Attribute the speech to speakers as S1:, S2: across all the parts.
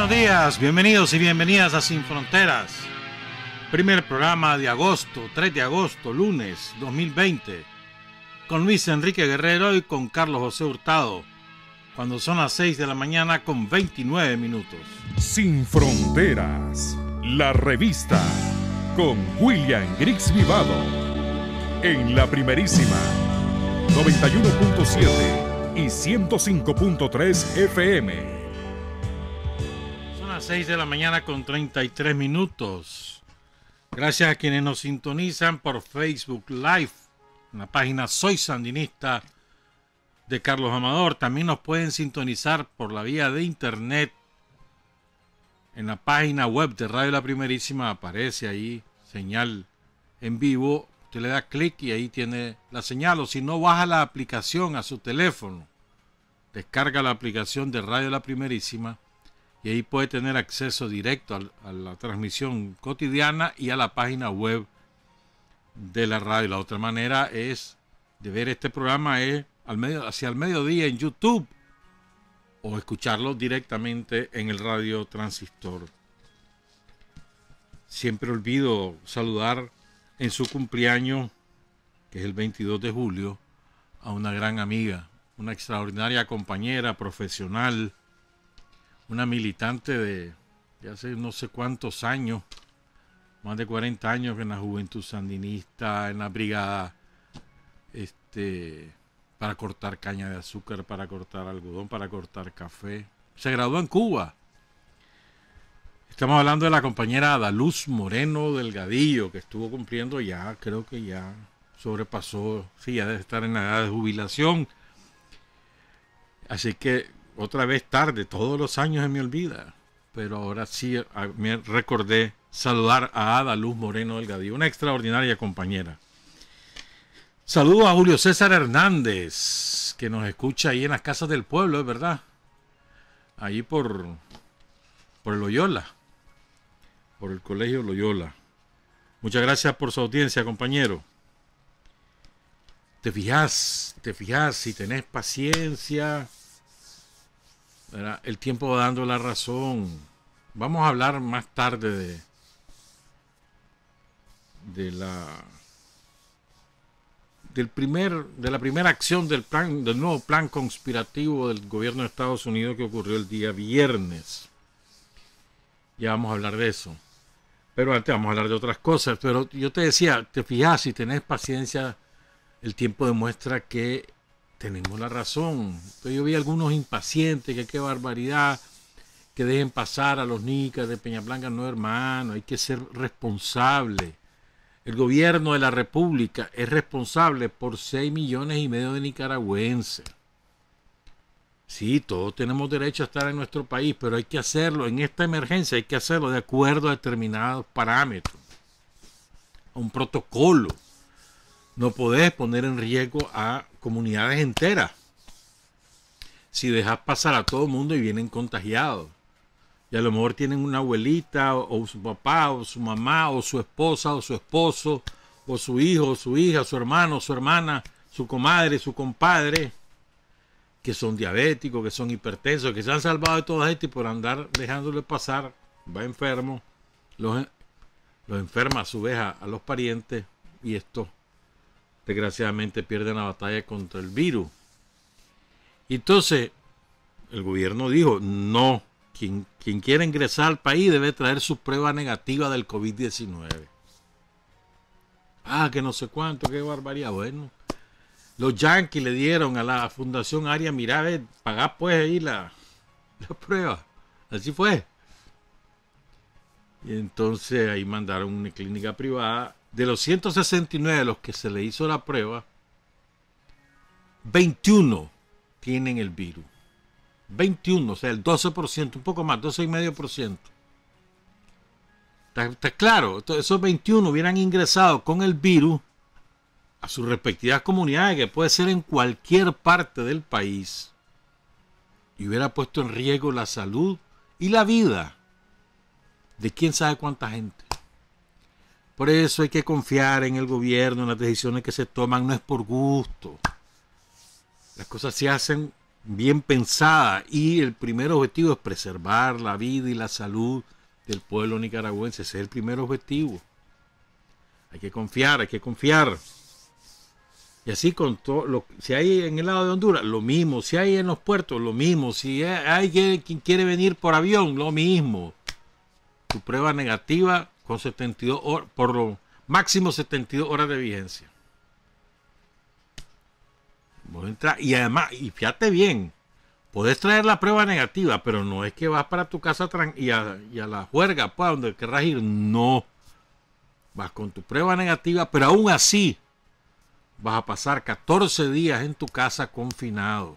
S1: buenos días, bienvenidos y bienvenidas a Sin Fronteras. Primer programa de agosto, 3 de agosto, lunes 2020. Con Luis Enrique Guerrero y con Carlos José Hurtado. Cuando son las 6 de la mañana con 29 minutos.
S2: Sin Fronteras, la revista con William Griggs Vivado. En la primerísima 91.7 y 105.3 FM.
S1: Son las 6 de la mañana con 33 minutos. Gracias a quienes nos sintonizan por Facebook Live, en la página Soy Sandinista de Carlos Amador. También nos pueden sintonizar por la vía de internet. En la página web de Radio La Primerísima aparece ahí señal en vivo. Usted le da clic y ahí tiene la señal. O si no, baja la aplicación a su teléfono. Descarga la aplicación de Radio La Primerísima y ahí puede tener acceso directo a la transmisión cotidiana y a la página web de la radio. La otra manera es de ver este programa es hacia el mediodía en YouTube o escucharlo directamente en el radio transistor. Siempre olvido saludar en su cumpleaños, que es el 22 de julio, a una gran amiga, una extraordinaria compañera profesional, una militante de hace no sé cuántos años, más de 40 años en la Juventud Sandinista, en la brigada para cortar caña de azúcar, para cortar algodón, para cortar café. Se graduó en Cuba. Estamos hablando de la compañera Adaluz Moreno Delgadillo, que estuvo cumpliendo ya, creo que ya sobrepasó, sí, ya debe estar en la edad de jubilación. Así que otra vez tarde, todos los años se me olvida, pero ahora sí me recordé saludar a Adaluz Moreno Delgadillo, una extraordinaria compañera. Saludo a Julio César Hernández, que nos escucha ahí en las casas del pueblo, es verdad, ahí por el Loyola, por el colegio Loyola. Muchas gracias por su audiencia, compañero. Te fijas, si tenés paciencia, ¿verdad? El tiempo va dando la razón. Vamos a hablar más tarde de la primera acción del nuevo plan conspirativo del gobierno de Estados Unidos que ocurrió el día viernes. Ya vamos a hablar de eso. Pero antes vamos a hablar de otras cosas. Pero yo te decía, te fijas, si tenés paciencia, el tiempo demuestra que tenemos la razón. Entonces yo vi algunos impacientes, que qué barbaridad, que dejen pasar a los nicas de Peñablanca. No, hermano, hay que ser responsable. El gobierno de la República es responsable por 6,5 millones de nicaragüenses. Sí, todos tenemos derecho a estar en nuestro país, pero hay que hacerlo, en esta emergencia hay que hacerlo de acuerdo a determinados parámetros, a un protocolo. No podés poner en riesgo a comunidades enteras si dejas pasar a todo el mundo y vienen contagiados. Y a lo mejor tienen una abuelita, o su papá, o su mamá, o su esposa, o su esposo, o su hijo, o su hija, su hermano, su hermana, su comadre, su compadre, que son diabéticos, que son hipertensos, que se han salvado de toda esto y por andar dejándole pasar, va enfermo, los enferma a su vez a los parientes, y estos desgraciadamente pierden la batalla contra el virus. Entonces, el gobierno dijo, no, quien quiera ingresar al país debe traer su prueba negativa del COVID-19. Que no sé cuánto, qué barbaridad. Bueno, los yanquis le dieron a la Fundación Aria Mirá, pagá pues ahí la prueba. Así fue. Y entonces ahí mandaron una clínica privada. De los 169 a los que se le hizo la prueba, 21 tienen el virus. 21, o sea, el 12%, un poco más, 12,5%. ¿Está claro? Entonces, esos 21 hubieran ingresado con el virus a sus respectivas comunidades, que puede ser en cualquier parte del país, y hubiera puesto en riesgo la salud y la vida de quién sabe cuánta gente. Por eso hay que confiar en el gobierno, en las decisiones que se toman, no es por gusto. Las cosas se hacen bien pensada, y el primer objetivo es preservar la vida y la salud del pueblo nicaragüense. Ese es el primer objetivo. Hay que confiar, hay que confiar. Y así con todo, si hay en el lado de Honduras, lo mismo. Si hay en los puertos, lo mismo. Si hay quien quiere venir por avión, lo mismo. Tu prueba negativa con 72 horas, por lo máximo 72 horas de vigencia. Y además, y fíjate bien, podés traer la prueba negativa, pero no es que vas para tu casa y a la juerga, pues, donde querrás ir. No. Vas con tu prueba negativa, pero aún así vas a pasar 14 días en tu casa confinado,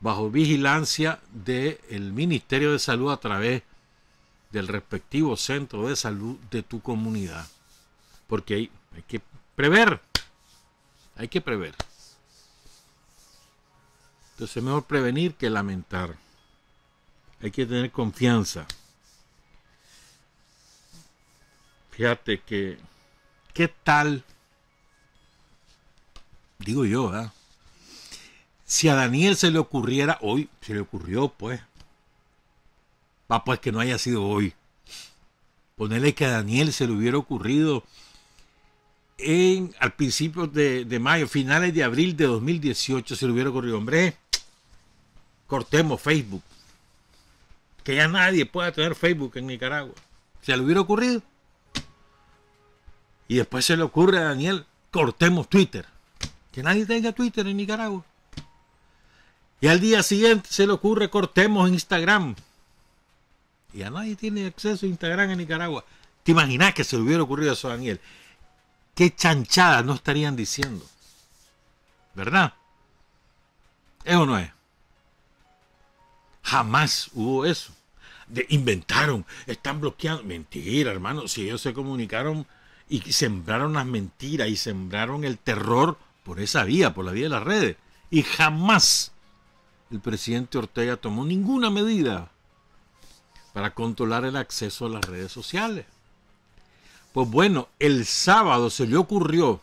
S1: bajo vigilancia del Ministerio de Salud a través del respectivo centro de salud de tu comunidad. Porque hay que prever. Hay que prever. Entonces es mejor prevenir que lamentar. Hay que tener confianza. Fíjate que, ¿qué tal? Digo yo, ¿eh? Si a Daniel se le ocurriera hoy, se le ocurrió, pues. Va, pues que no haya sido hoy. Ponerle que a Daniel se le hubiera ocurrido al principio de mayo, finales de abril de 2018, se le hubiera ocurrido, hombre, cortemos Facebook. Que ya nadie pueda tener Facebook en Nicaragua. Se le hubiera ocurrido. Y después se le ocurre a Daniel, cortemos Twitter. Que nadie tenga Twitter en Nicaragua. Y al día siguiente se le ocurre, cortemos Instagram. Y ya nadie tiene acceso a Instagram en Nicaragua. ¿Te imaginas que se le hubiera ocurrido eso a Daniel? ¿Qué chanchadas no estarían diciendo? ¿Verdad? ¿Es o no es? Jamás hubo eso. Inventaron, están bloqueando. Mentira, hermano. Si ellos se comunicaron y sembraron las mentiras y sembraron el terror por esa vía, por la vía de las redes. Y jamás el presidente Ortega tomó ninguna medida para controlar el acceso a las redes sociales. Pues bueno, el sábado se le ocurrió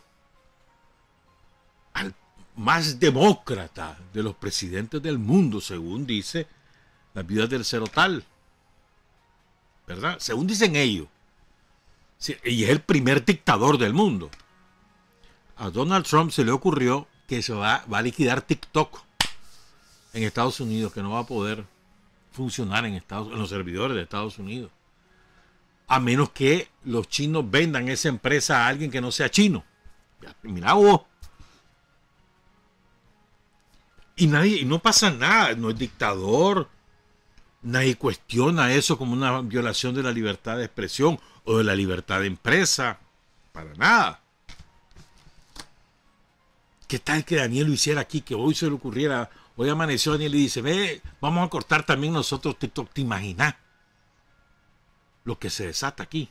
S1: al más demócrata de los presidentes del mundo, según dice las viudas del Cerotal, ¿verdad? Según dicen ellos. Y es el primer dictador del mundo. A Donald Trump se le ocurrió que se va a liquidar TikTok en Estados Unidos, que no va a poder funcionar en los servidores de Estados Unidos, a menos que los chinos vendan esa empresa a alguien que no sea chino. Mira vos. Y no pasa nada, no es dictador. Nadie cuestiona eso como una violación de la libertad de expresión o de la libertad de empresa. Para nada. ¿Qué tal que Daniel lo hiciera aquí? Que hoy se le ocurriera. Hoy amaneció Daniel y dice, ve, vamos a cortar también nosotros TikTok. ¿Te imaginas lo que se desata aquí?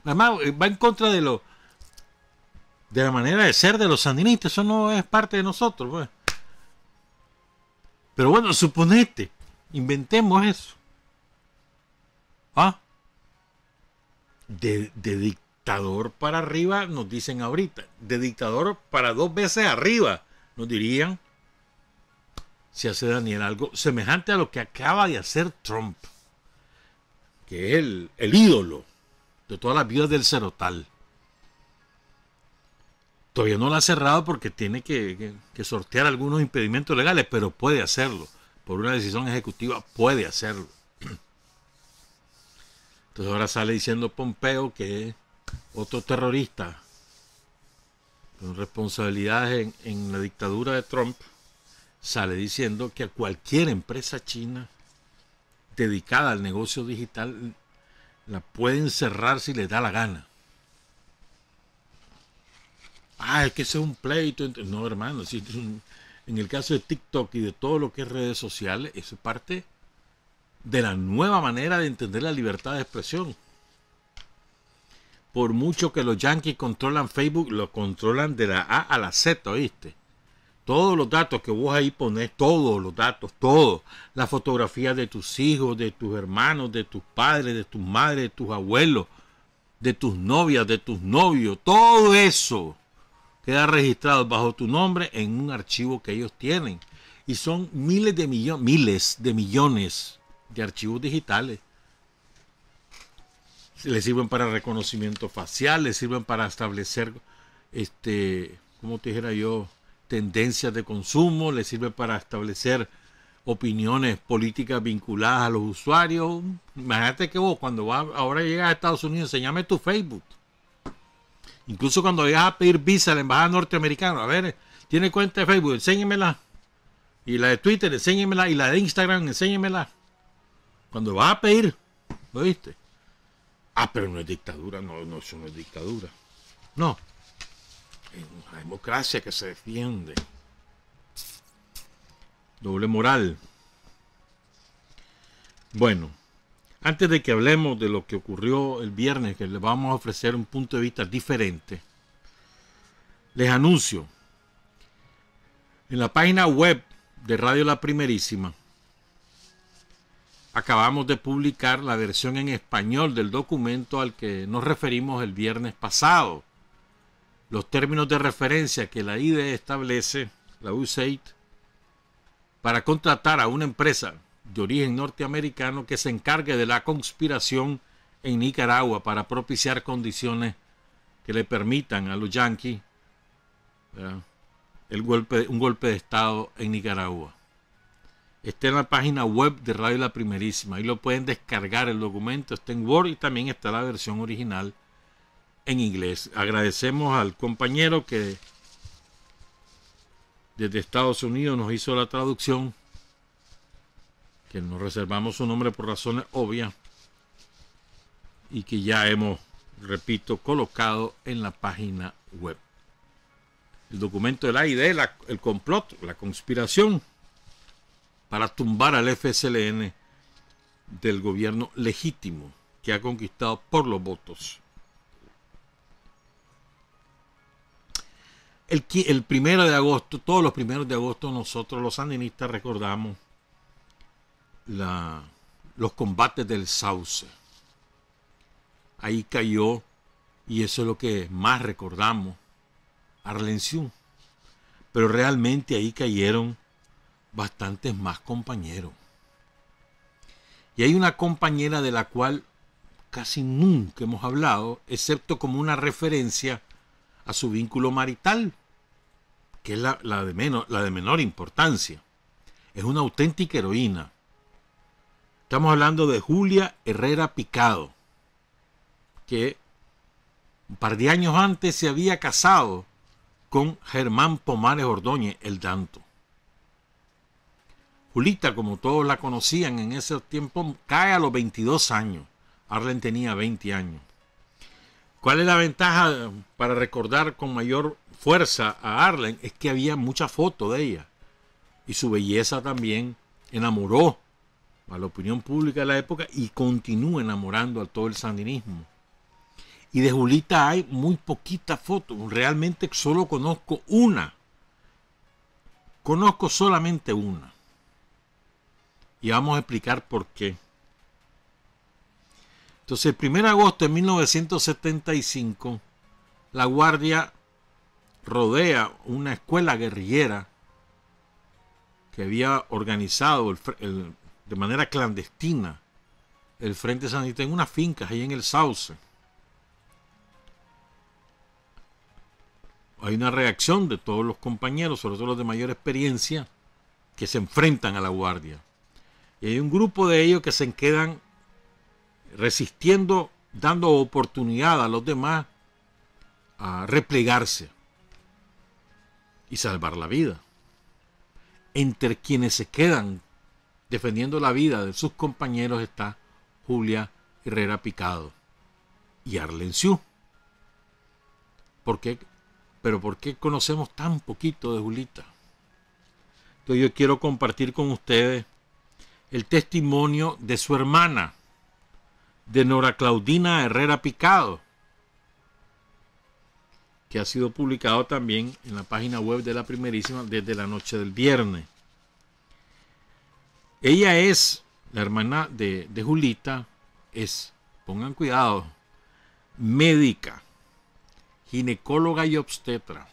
S1: Además, va en contra de la manera de ser de los sandinistas. Eso no es parte de nosotros, pues. Pero bueno, suponete, inventemos eso. ¿Ah? De dictador para arriba, nos dicen ahorita. De dictador para 2 veces arriba, nos dirían, si hace Daniel algo semejante a lo que acaba de hacer Trump, que es el ídolo de todas las viudas del Cerotal. Todavía no lo ha cerrado porque tiene que sortear algunos impedimentos legales, pero puede hacerlo. Por una decisión ejecutiva puede hacerlo. Entonces ahora sale diciendo Pompeo que otro terrorista con responsabilidades en la dictadura de Trump sale diciendo que a cualquier empresa china dedicada al negocio digital la pueden cerrar si les da la gana. Es que ese es un pleito. No, hermano, si en el caso de TikTok y de todo lo que es redes sociales, eso es parte de la nueva manera de entender la libertad de expresión. Por mucho que los yanquis controlan Facebook, lo controlan de la A a la Z, ¿oíste? Todos los datos que vos ahí pones, todos los datos, todo. Las fotografías de tus hijos, de tus hermanos, de tus padres, de tus madres, de tus abuelos, de tus novias, de tus novios, todo eso queda registrado bajo tu nombre en un archivo que ellos tienen. Y son miles de millones de archivos digitales. Les sirven para reconocimiento facial, les sirven para establecer, como te dijera yo, tendencias de consumo, les sirve para establecer opiniones políticas vinculadas a los usuarios. Imagínate que vos cuando ahora llegas a Estados Unidos, enséñame tu Facebook. Incluso cuando llegas a pedir visa a la embajada norteamericana, a ver, ¿tiene cuenta de Facebook? Enséñemela. Y la de Twitter, enséñemela. Y la de Instagram, enséñemela. Cuando vas a pedir, ¿lo viste? Ah, pero no es dictadura. No, eso no es dictadura. No. Es una democracia que se defiende. Doble moral. Bueno, antes de que hablemos de lo que ocurrió el viernes, que les vamos a ofrecer un punto de vista diferente, les anuncio en la página web de Radio La Primerísima. Acabamos de publicar la versión en español del documento al que nos referimos el viernes pasado. Los términos de referencia que la IDE establece, la USAID, para contratar a una empresa de origen norteamericano que se encargue de la conspiración en Nicaragua para propiciar condiciones que le permitan a los yanquis un golpe de Estado en Nicaragua. Está en la página web de Radio La Primerísima. Ahí lo pueden descargar el documento. Está en Word y también está la versión original en inglés. Agradecemos al compañero que desde Estados Unidos nos hizo la traducción, que nos reservamos su nombre por razones obvias y que ya hemos, repito, colocado en la página web. El documento de la idea, el complot, la conspiración para tumbar al FSLN del gobierno legítimo que ha conquistado por los votos. El 1 de agosto, todos los 1 de agosto, nosotros los sandinistas recordamos los combates del Sauce. Ahí cayó, y eso es lo que más recordamos, Arlencio. Pero realmente ahí cayeron bastantes más compañeros. Y hay una compañera de la cual casi nunca hemos hablado, excepto como una referencia a su vínculo marital, que es la de menor importancia. Es una auténtica heroína. Estamos hablando de Julia Herrera Picado, que un par de años antes se había casado con Germán Pomares Ordóñez, el Danto. Julita, como todos la conocían en ese tiempo, cae a los 22 años. Arlen tenía 20 años. ¿Cuál es la ventaja para recordar con mayor fuerza a Arlen? Es que había muchas fotos de ella. Y su belleza también enamoró a la opinión pública de la época y continúa enamorando a todo el sandinismo. Y de Julita hay muy poquitas fotos. Realmente solo conozco una. Conozco solamente una. Y vamos a explicar por qué. Entonces, el 1 de agosto de 1975, la Guardia rodea una escuela guerrillera que había organizado de manera clandestina el Frente Sandinista en unas fincas ahí en el Sauce. Hay una reacción de todos los compañeros, sobre todo los de mayor experiencia, que se enfrentan a la Guardia. Y hay un grupo de ellos que se quedan resistiendo, dando oportunidad a los demás a replegarse y salvar la vida. Entre quienes se quedan defendiendo la vida de sus compañeros está Julia Herrera Picado y Arlencio. ¿Por qué? Pero ¿por qué conocemos tan poquito de Julita? Entonces yo quiero compartir con ustedes el testimonio de su hermana, de Nora Claudina Herrera Picado, que ha sido publicado también en la página web de La Primerísima desde la noche del viernes. Ella es, la hermana de Julita, es, pongan cuidado, médica, ginecóloga y obstetra.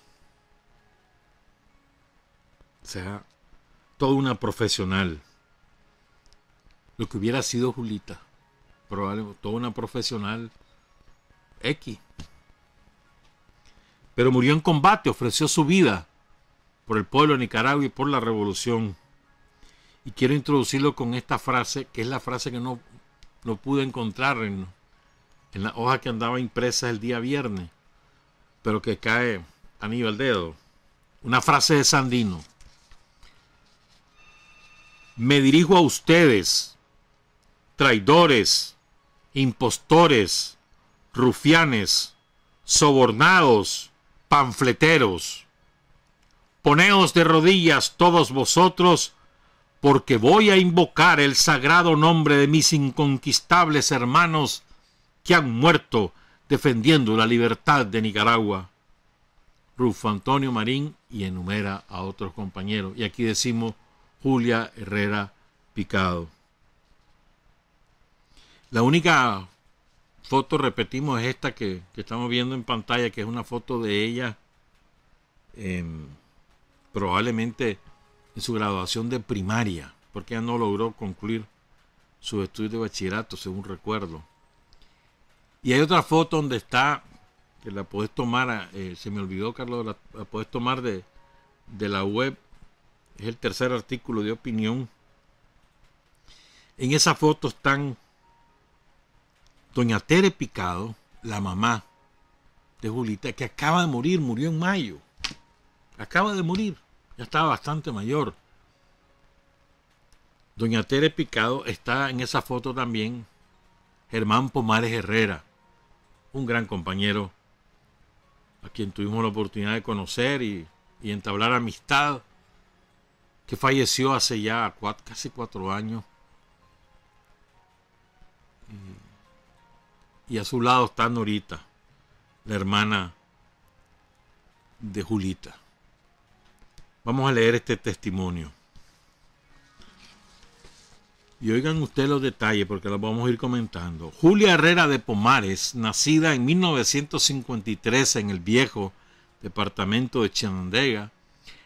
S1: sea, toda una profesional. Lo que hubiera sido Julita, probablemente toda una profesional X. Pero murió en combate, ofreció su vida por el pueblo de Nicaragua y por la revolución. Y quiero introducirlo con esta frase, que es la frase que no pude encontrar en la hoja que andaba impresa el día viernes, pero que cae a nivel dedo. Una frase de Sandino. Me dirijo a ustedes, traidores, impostores, rufianes, sobornados, panfleteros. Poneos de rodillas todos vosotros, porque voy a invocar el sagrado nombre de mis inconquistables hermanos que han muerto defendiendo la libertad de Nicaragua. Rufo Antonio Marín, y enumera a otros compañeros. Y aquí decimos Julia Herrera Picado. La única foto, repetimos, es esta que estamos viendo en pantalla, que es una foto de ella probablemente en su graduación de primaria, porque ella no logró concluir sus estudios de bachillerato, según recuerdo. Y hay otra foto donde está, que la podés tomar, se me olvidó, Carlos, la podés tomar de la web, es el tercer artículo de opinión. En esa foto están doña Tere Picado, la mamá de Julita, que acaba de morir, murió en mayo. Acaba de morir, ya estaba bastante mayor. Doña Tere Picado, está en esa foto también Germán Pomares Herrera, un gran compañero a quien tuvimos la oportunidad de conocer y entablar amistad, que falleció hace ya casi 4 años. Y a su lado está Norita, la hermana de Julita. Vamos a leer este testimonio. Y oigan ustedes los detalles porque los vamos a ir comentando. Julia Herrera de Pomares, nacida en 1953 en el viejo departamento de Chinandega,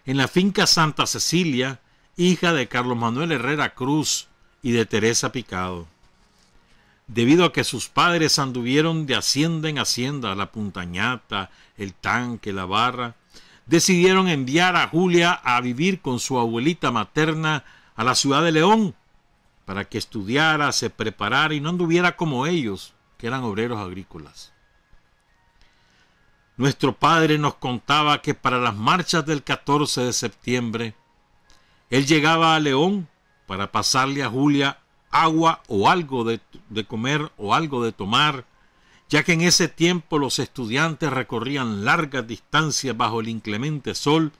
S1: en la finca Santa Cecilia, hija de Carlos Manuel Herrera Cruz y de Teresa Picado. Debido a que sus padres anduvieron de hacienda en hacienda, la Puntañata, el Tanque, la Barra, decidieron enviar a Julia a vivir con su abuelita materna a la ciudad de León, para que estudiara, se preparara y no anduviera como ellos, que eran obreros agrícolas. Nuestro padre nos contaba que para las marchas del 14 de septiembre, él llegaba a León para pasarle a Julia agua o algo de comer o algo de tomar, ya que en ese tiempo los estudiantes recorrían largas distancias bajo el inclemente sol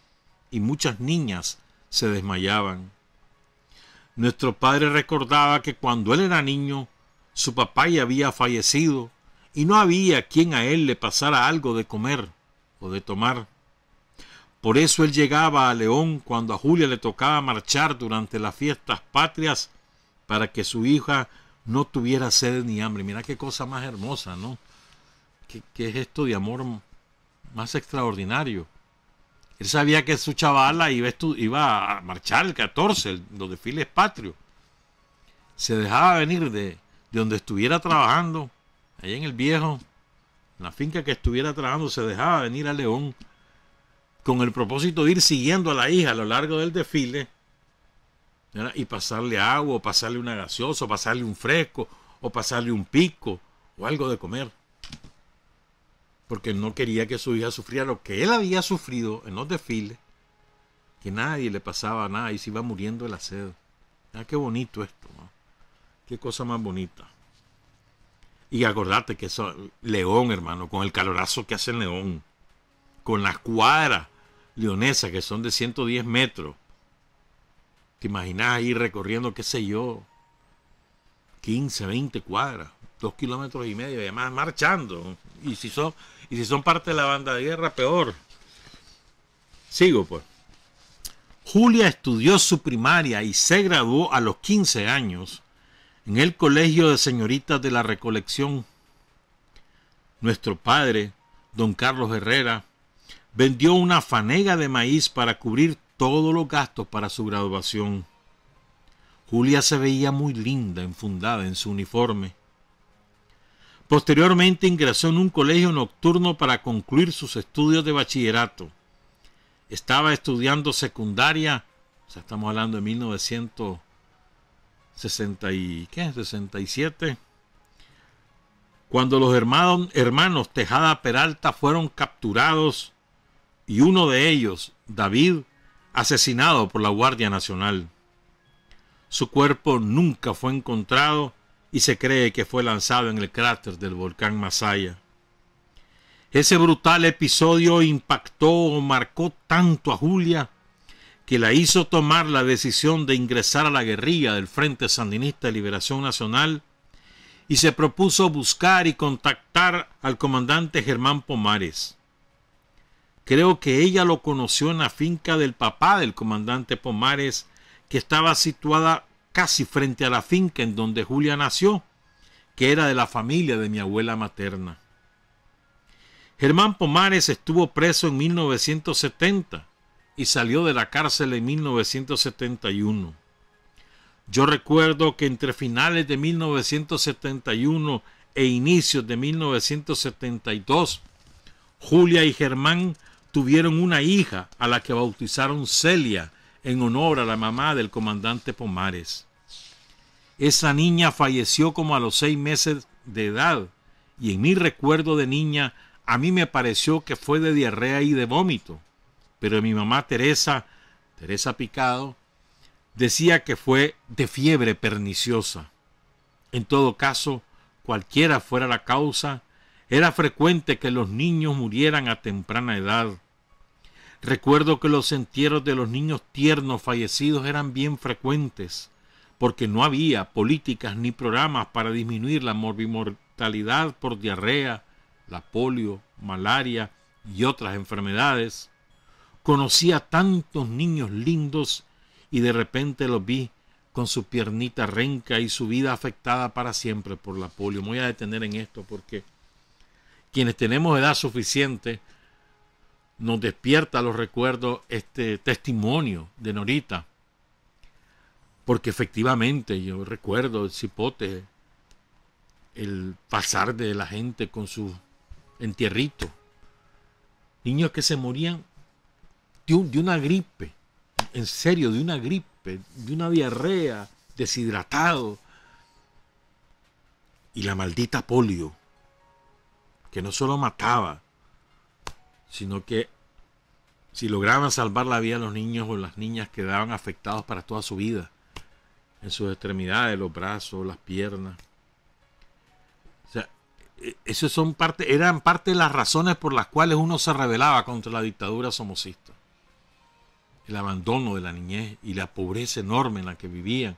S1: y muchas niñas se desmayaban. Nuestro padre recordaba que cuando él era niño, su papá ya había fallecido y no había quien a él le pasara algo de comer o de tomar. Por eso él llegaba a León cuando a Julia le tocaba marchar durante las fiestas patrias para que su hija no tuviera sed ni hambre. Mira qué cosa más hermosa, ¿no? ¿Qué es esto de amor más extraordinario? Él sabía que su chavala iba a marchar el 14, los desfiles patrios. Se dejaba venir de donde estuviera trabajando, allá en el viejo, en la finca que estuviera trabajando, se dejaba venir a León con el propósito de ir siguiendo a la hija a lo largo del desfile, ¿verdad? Y pasarle agua, o pasarle una gaseosa, o pasarle un fresco, o pasarle un pico, o algo de comer. Porque no quería que su hija sufriera lo que él había sufrido en los desfiles, que nadie le pasaba nada y se iba muriendo de la sed. Ah, qué bonito esto, ¿no? Qué cosa más bonita. Y acordate que eso, León, hermano, con el calorazo que hace en León, con las cuadras leonesas que son de 110 metros, te imaginas ahí recorriendo, qué sé yo, 15, 20 cuadras, 2,5 kilómetros y además marchando. Y si son parte de la banda de guerra, peor. Sigo, pues. Julia estudió su primaria y se graduó a los 15 años en el Colegio de Señoritas de la Recolección. Nuestro padre, don Carlos Herrera, vendió una fanega de maíz para cubrir todos los gastos para su graduación. Julia se veía muy linda enfundada en su uniforme. Posteriormente ingresó en un colegio nocturno para concluir sus estudios de bachillerato. Estaba estudiando secundaria, o sea, estamos hablando de 1967, cuando los hermanos Tejada Peralta fueron capturados y uno de ellos, David, asesinado por la Guardia Nacional. Su cuerpo nunca fue encontrado y se cree que fue lanzado en el cráter del volcán Masaya. Ese brutal episodio impactó o marcó tanto a Julia que la hizo tomar la decisión de ingresar a la guerrilla del Frente Sandinista de Liberación Nacional y se propuso buscar y contactar al comandante Germán Pomares. Creo que ella lo conoció en la finca del papá del comandante Pomares, que estaba situada casi frente a la finca en donde Julia nació, que era de la familia de mi abuela materna. Germán Pomares estuvo preso en 1970 y salió de la cárcel en 1971. Yo recuerdo que entre finales de 1971 e inicios de 1972, Julia y Germán tuvieron una hija a la que bautizaron Celia en honor a la mamá del comandante Pomares. Esa niña falleció como a los 6 meses de edad y en mi recuerdo de niña a mí me pareció que fue de diarrea y de vómito, pero mi mamá Teresa Picado, decía que fue de fiebre perniciosa. En todo caso, cualquiera fuera la causa, era frecuente que los niños murieran a temprana edad. Recuerdo que los entierros de los niños tiernos fallecidos eran bien frecuentes, porque no había políticas ni programas para disminuir la morbimortalidad por diarrea, la polio, malaria y otras enfermedades. Conocí a tantos niños lindos y de repente los vi con su piernita renca y su vida afectada para siempre por la polio. Me voy a detener en esto porque quienes tenemos edad suficiente nos despierta a los recuerdos este testimonio de Norita, porque efectivamente yo recuerdo el cipote, el pasar de la gente con sus entierritos, niños que se morían de una gripe, en serio, de una gripe, de una diarrea, deshidratado, y la maldita polio, que no solo mataba, sino que si lograban salvar la vida a los niños o las niñas quedaban afectados para toda su vida, en sus extremidades, los brazos, las piernas. O sea, esos eran parte de las razones por las cuales uno se rebelaba contra la dictadura somocista. El abandono de la niñez y la pobreza enorme en la que vivían,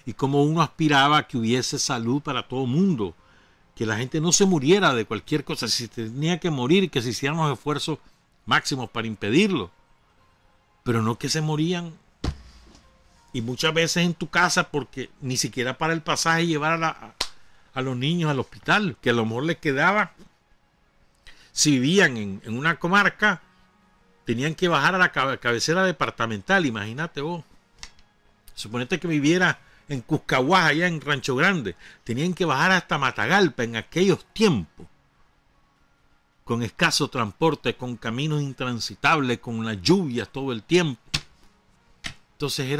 S1: y cómo uno aspiraba a que hubiese salud para todo el mundo, que la gente no se muriera de cualquier cosa, si tenía que morir, que se hicieran los esfuerzos máximos para impedirlo, pero no que se morían, y muchas veces en tu casa, porque ni siquiera para el pasaje llevar a los niños al hospital, que a lo mejor les quedaba, si vivían en una comarca, tenían que bajar a la cabecera departamental, imagínate vos, suponete que viviera en Cuscahuá, allá en Rancho Grande, tenían que bajar hasta Matagalpa en aquellos tiempos, con escaso transporte, con caminos intransitables, con las lluvias todo el tiempo. Entonces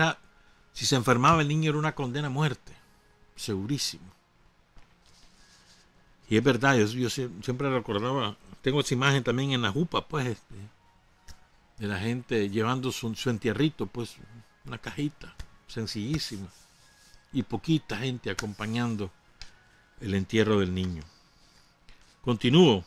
S1: si se enfermaba el niño era una condena a muerte, segurísimo. Y es verdad, yo siempre recordaba, tengo esa imagen también en la jupa, pues, de la gente llevando su entierrito, pues, una cajita sencillísima, y poquita gente acompañando el entierro del niño. Continúo.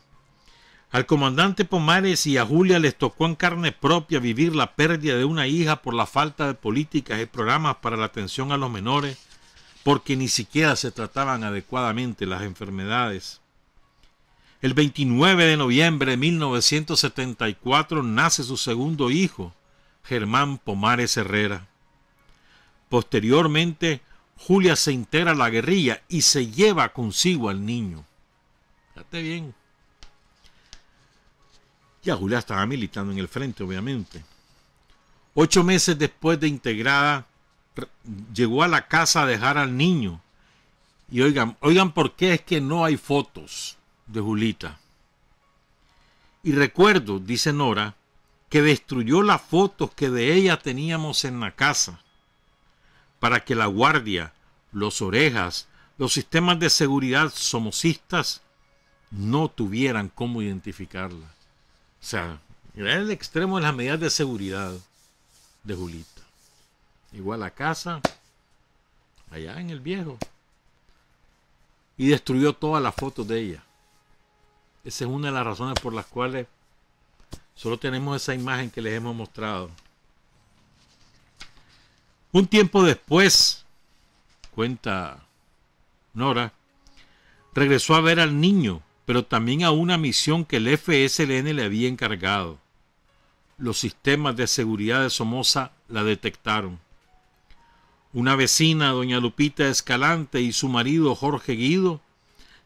S1: Al comandante Pomares y a Julia les tocó en carne propia vivir la pérdida de una hija por la falta de políticas y programas para la atención a los menores, porque ni siquiera se trataban adecuadamente las enfermedades. El 29 de noviembre de 1974 nace su segundo hijo, Germán Pomares Herrera. Posteriormente, Julia se integra a la guerrilla y se lleva consigo al niño. Fíjate bien. Ya Julia estaba militando en el frente, obviamente. 8 meses después de integrada, llegó a la casa a dejar al niño. Y oigan por qué es que no hay fotos de Julita. Y recuerdo, dice Nora, que destruyó las fotos que de ella teníamos en la casa para que la guardia, los orejas, los sistemas de seguridad somocistas no tuvieran cómo identificarla. O sea, era el extremo de las medidas de seguridad de Julita. Igual la casa, allá en el Viejo. Y destruyó todas las fotos de ella. Esa es una de las razones por las cuales solo tenemos esa imagen que les hemos mostrado. Un tiempo después, cuenta Nora, regresó a ver al niño, pero también a una misión que el FSLN le había encargado. Los sistemas de seguridad de Somoza la detectaron. Una vecina, doña Lupita Escalante, y su marido Jorge Guido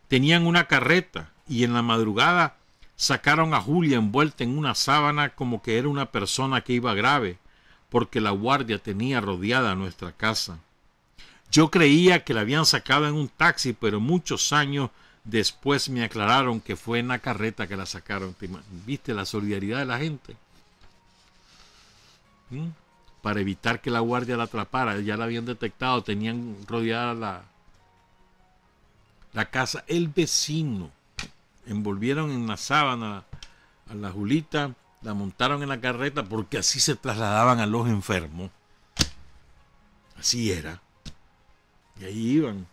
S1: tenían una carreta y en la madrugada sacaron a Julia envuelta en una sábana como que era una persona que iba grave, porque la guardia tenía rodeada nuestra casa. Yo creía que la habían sacado en un taxi, pero muchos años después me aclararon que fue en la carreta que la sacaron. ¿Viste la solidaridad de la gente? Para evitar que la guardia la atrapara, ya la habían detectado, tenían rodeada la casa. El vecino, envolvieron en la sábana a la Julita, la montaron en la carreta porque así se trasladaban a los enfermos. Así era. Y ahí iban,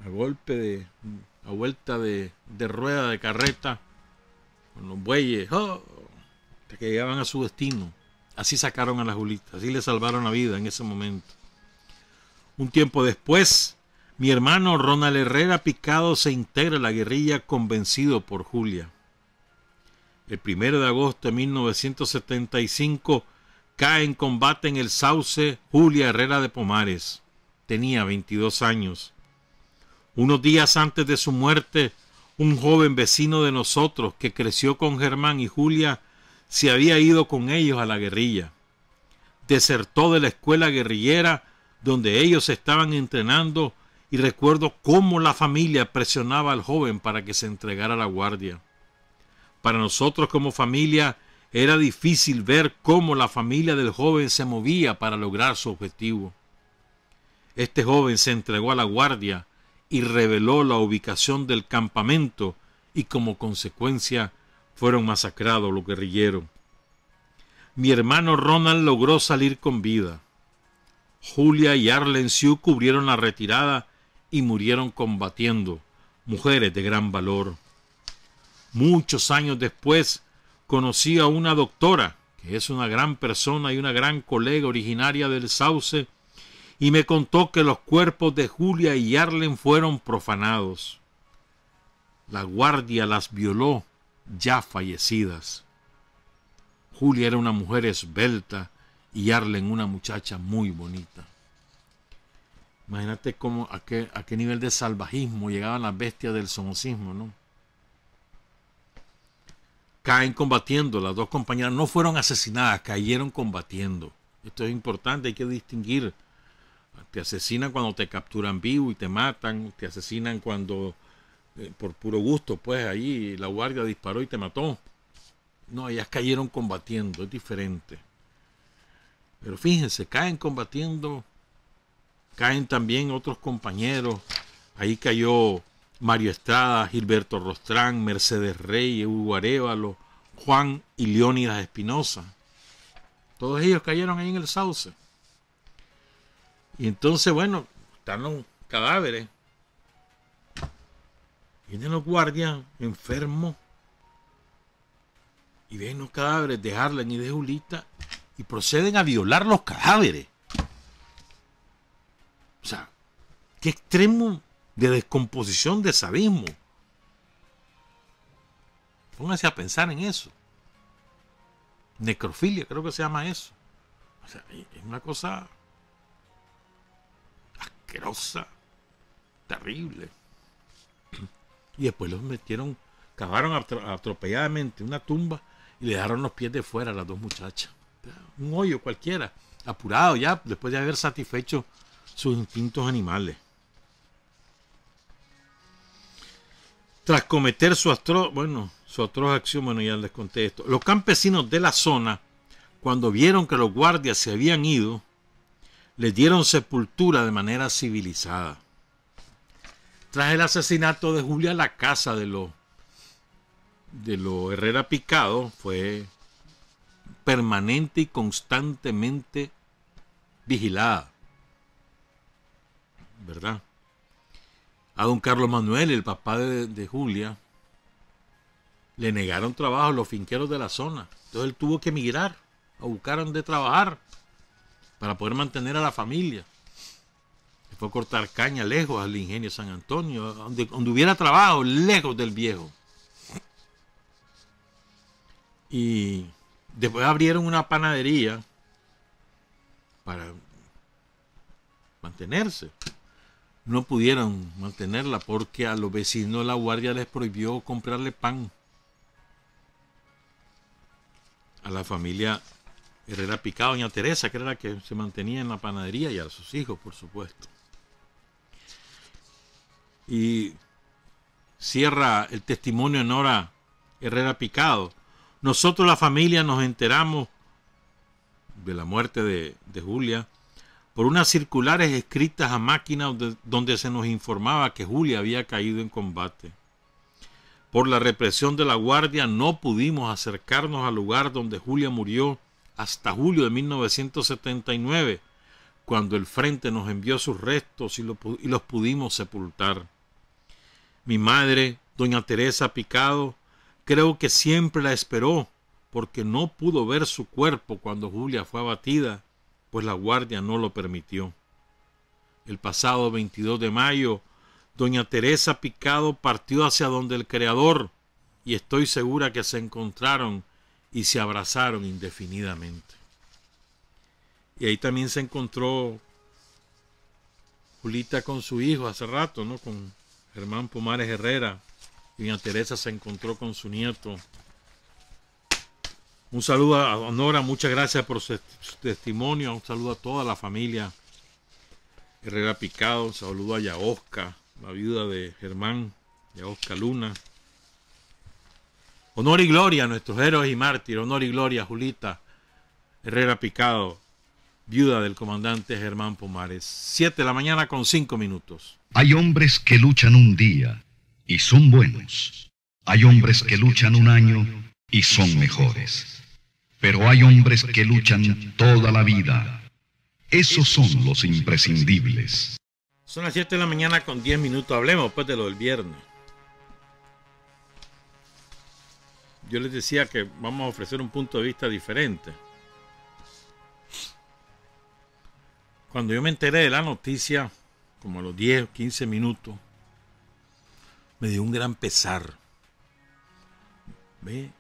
S1: a vuelta de rueda de carreta, con los bueyes, hasta que llegaban a su destino. Así sacaron a la Julita, así le salvaron la vida en ese momento. Un tiempo después, mi hermano Ronald Herrera Picado se integra a la guerrilla convencido por Julia. El 1 de agosto de 1975 cae en combate en el Sauce Julia Herrera de Pomares. Tenía 22 años. Unos días antes de su muerte, un joven vecino de nosotros que creció con Germán y Julia se había ido con ellos a la guerrilla. Desertó de la escuela guerrillera donde ellos estaban entrenando y recuerdo cómo la familia presionaba al joven para que se entregara a la guardia. Para nosotros como familia era difícil ver cómo la familia del joven se movía para lograr su objetivo. Este joven se entregó a la guardia y reveló la ubicación del campamento y como consecuencia fueron masacrados los guerrilleros. Mi hermano Ronald logró salir con vida. Julia y Arlen Siu cubrieron la retirada y murieron combatiendo, mujeres de gran valor. Muchos años después conocí a una doctora, que es una gran persona y una gran colega originaria del Sauce, y me contó que los cuerpos de Julia y Arlen fueron profanados. La guardia las violó ya fallecidas. Julia era una mujer esbelta y Arlen una muchacha muy bonita. Imagínate cómo, a qué nivel de salvajismo llegaban las bestias del somocismo, ¿no? Caen combatiendo, las dos compañeras no fueron asesinadas, cayeron combatiendo. Esto es importante, hay que distinguir. Te asesinan cuando te capturan vivo y te matan, te asesinan cuando por puro gusto, pues allí la guardia disparó y te mató. No, ellas cayeron combatiendo, es diferente. Pero fíjense, caen combatiendo, caen también otros compañeros. Ahí cayó Mario Estrada, Gilberto Rostrán, Mercedes Rey, Hugo Arévalo, Juan y Leónidas Espinosa. Todos ellos cayeron ahí en el Sauce. Y entonces, bueno, están los cadáveres. Vienen los guardias enfermos y ven los cadáveres de Arlen y de Julita y proceden a violar los cadáveres. O sea, qué extremo de descomposición, de sadismo. Pónganse a pensar en eso. Necrofilia, creo que se llama eso. O sea, es una cosa asquerosa, terrible. Y después los metieron, cavaron atropelladamente una tumba y le dejaron los pies de fuera a las dos muchachas. un hoyo cualquiera, apurado ya, después de haber satisfecho sus instintos animales. Tras cometer su atroz acción, bueno, ya les conté esto. Los campesinos de la zona, cuando vieron que los guardias se habían ido, les dieron sepultura de manera civilizada. Tras el asesinato de Julia, la casa de los Herrera Picado fue permanente y constantemente vigilada, ¿verdad? A don Carlos Manuel, el papá de Julia, le negaron trabajo a los finqueros de la zona. Entonces él tuvo que emigrar a buscar donde trabajar para poder mantener a la familia. Se fue a cortar caña lejos al ingenio San Antonio, donde hubiera trabajo, lejos del viejo. Y después abrieron una panadería para mantenerse. No pudieron mantenerla porque a los vecinos la guardia les prohibió comprarle pan. A la familia Herrera Picado, doña Teresa, que era la que se mantenía en la panadería, y a sus hijos, por supuesto. Y cierra el testimonio Nora Herrera Picado. Nosotros, la familia, nos enteramos de la muerte de Julia por unas circulares escritas a máquina donde se nos informaba que Julia había caído en combate. Por la represión de la guardia no pudimos acercarnos al lugar donde Julia murió hasta julio de 1979, cuando el frente nos envió sus restos y los pudimos sepultar. Mi madre, doña Teresa Picado, creo que siempre la esperó, porque no pudo ver su cuerpo cuando Julia fue abatida, pues la guardia no lo permitió. El pasado 22 de mayo, doña Teresa Picado partió hacia donde el Creador, y estoy segura que se encontraron y se abrazaron indefinidamente. Y ahí también se encontró Julita con su hijo hace rato, ¿no? Con Germán Pomares Herrera. Y doña Teresa se encontró con su nieto. Un saludo a Nora, muchas gracias por su testimonio. Un saludo a toda la familia Herrera Picado. Un saludo a Yaosca, la viuda de Germán, Yaosca Luna. Honor y gloria a nuestros héroes y mártires. Honor y gloria a Julita Herrera Picado, viuda del comandante Germán Pomares. 7 de la mañana con 5 minutos.
S3: Hay hombres que luchan un día y son buenos. Hay hombres que luchan un año y son mejores. Pero hay hombres que luchan toda la vida. Esos son los imprescindibles.
S1: Son las 7 de la mañana con 10 minutos. Hablemos pues de lo del viernes. Yo les decía que vamos a ofrecer un punto de vista diferente. Cuando yo me enteré de la noticia, como a los 10 o 15 minutos, me dio un gran pesar. ¿Ve?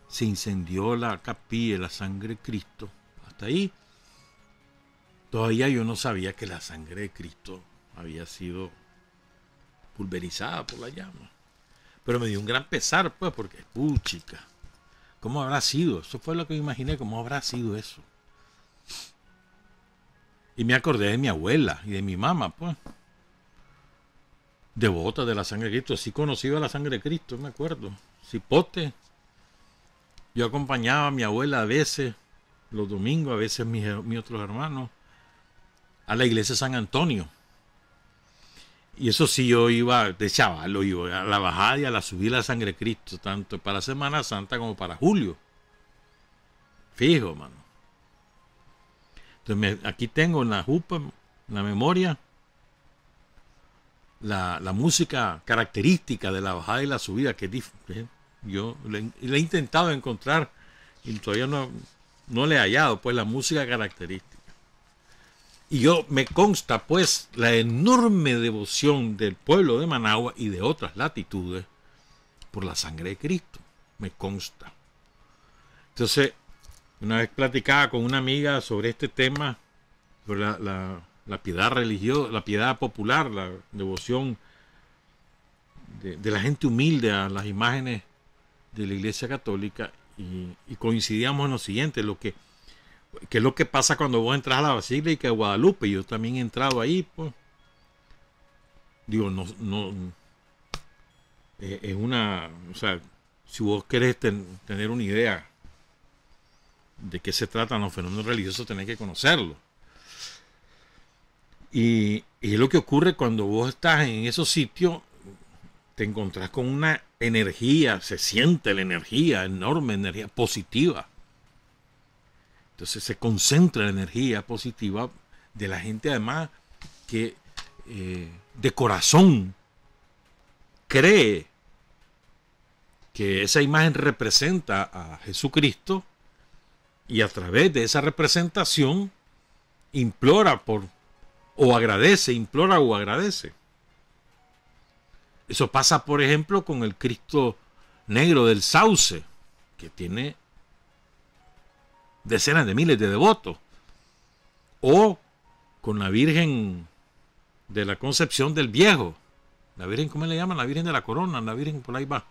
S1: Se incendió la capilla de la sangre de Cristo. Hasta ahí. Todavía yo no sabía que la sangre de Cristo había sido pulverizada por la llama. Pero me dio un gran pesar, pues, porque, chica, ¿cómo habrá sido? Eso fue lo que me imaginé, ¿cómo habrá sido eso? Y me acordé de mi abuela y de mi mamá, pues, devota de la sangre de Cristo. Sí conocía la sangre de Cristo, me acuerdo. Cipote. Yo acompañaba a mi abuela a veces, los domingos, a veces mis otros hermanos, a la iglesia de San Antonio. Y eso sí, yo iba de chaval, iba a la bajada y a la subida de la sangre de Cristo, tanto para Semana Santa como para julio. Fijo, mano. Entonces aquí tengo en la jupa, en la memoria, la música característica de la bajada y la subida, que es yo le he intentado encontrar y todavía no le he hallado, pues, la música característica. Y yo me consta, pues, la enorme devoción del pueblo de Managua y de otras latitudes por la sangre de Cristo. Me consta. Entonces, una vez platicaba con una amiga sobre este tema, sobre la piedad religiosa, la piedad popular, la devoción de la gente humilde a las imágenes de la Iglesia Católica, y coincidíamos en lo siguiente: lo que ¿Qué es lo que pasa cuando vos entras a la Basílica de Guadalupe? Yo también he entrado ahí, pues. Digo, es una, o sea, si vos querés tener una idea de qué se tratan los fenómenos religiosos, tenés que conocerlo. Y es lo que ocurre cuando vos estás en esos sitios, te encontrás con una energía, se siente la energía, enorme energía positiva. Entonces se concentra la energía positiva de la gente, además, que de corazón cree que esa imagen representa a Jesucristo, y a través de esa representación implora o agradece, implora o agradece. Eso pasa, por ejemplo, con el Cristo Negro del Sauce, que tiene decenas de miles de devotos, o con la Virgen de la Concepción del Viejo, la Virgen, ¿cómo le llaman? La Virgen de la Corona, la Virgen, por ahí va,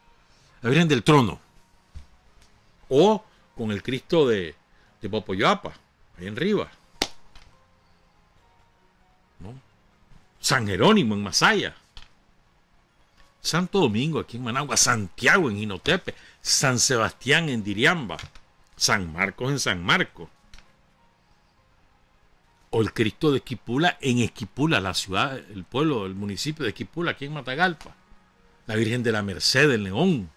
S1: la Virgen del Trono, o con el Cristo de Popoyapa, ahí en Rivas, ¿no? San Jerónimo en Masaya, Santo Domingo aquí en Managua, Santiago en Jinotepe, San Sebastián en Diriamba, San Marcos en San Marcos, o el Cristo de Esquipula en Esquipula, la ciudad, el pueblo, el municipio de Esquipula aquí en Matagalpa, la Virgen de la Merced en León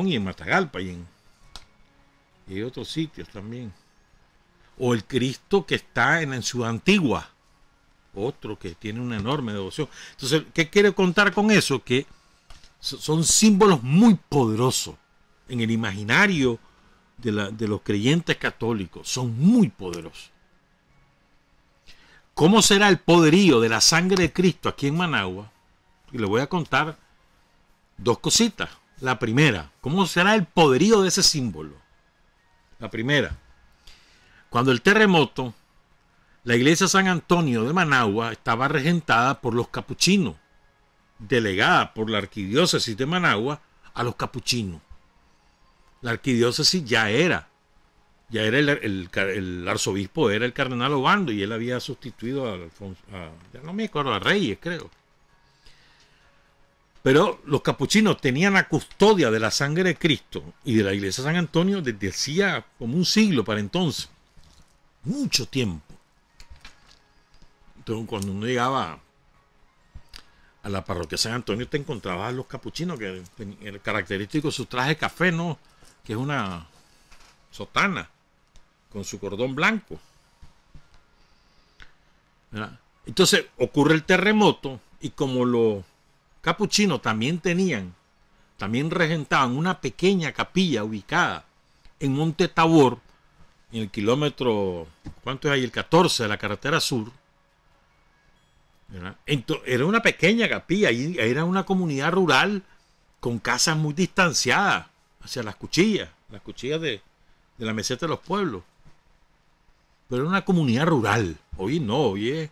S1: y en Matagalpa y en otros sitios también, o el Cristo que está en Ciudad Antigua, otro que tiene una enorme devoción. Entonces, ¿qué quiere contar con eso? Que son símbolos muy poderosos en el imaginario de los creyentes católicos, son muy poderosos. ¿Cómo será el poderío de la sangre de Cristo aquí en Managua? Y le voy a contar dos cositas. La primera, ¿cómo será el poderío de ese símbolo? La primera, cuando el terremoto, la iglesia San Antonio de Managua estaba regentada por los capuchinos, delegada por la arquidiócesis de Managua a los capuchinos. La arquidiócesis ya era el arzobispo, era el cardenal Obando, y él había sustituido a Alfonso, ya no me acuerdo, a Reyes, creo. Pero los capuchinos tenían la custodia de la sangre de Cristo y de la iglesia San Antonio desde hacía como un siglo para entonces. Mucho tiempo. Entonces, cuando uno llegaba a la parroquia San Antonio, te encontrabas a los capuchinos, que era característico su traje café, ¿no? Que es una sotana con su cordón blanco. ¿Verdad? Entonces ocurre el terremoto, y como los capuchinos también regentaban una pequeña capilla ubicada en Monte Tabor, en el kilómetro, ¿cuánto es ahí? El 14 de la carretera sur. Entonces, era una pequeña capilla, y era una comunidad rural con casas muy distanciadas hacia las cuchillas de la meseta de los pueblos. Pero era una comunidad rural. Hoy no, hoy es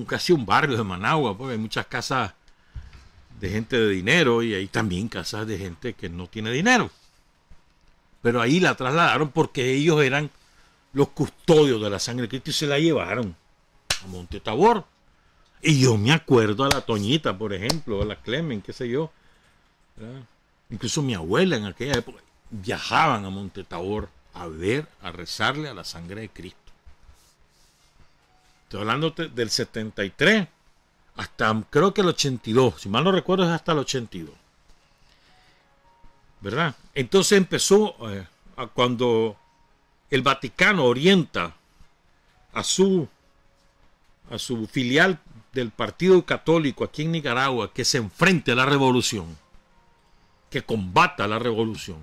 S1: casi un barrio de Managua, porque hay muchas casas de gente de dinero y hay también casas de gente que no tiene dinero. Pero ahí la trasladaron porque ellos eran los custodios de la sangre de Cristo y se la llevaron a Monte Tabor. Y yo me acuerdo a la Toñita, por ejemplo, a la Clemen, qué sé yo, ¿verdad? Incluso mi abuela en aquella época viajaban a Monte Tabor a rezarle a la sangre de Cristo. Estoy hablando del 73 hasta creo que el 82, si mal no recuerdo es hasta el 82, ¿verdad? Entonces empezó cuando el Vaticano orienta a su filial del Partido Católico aquí en Nicaragua que se enfrente a la revolución, que combata la revolución.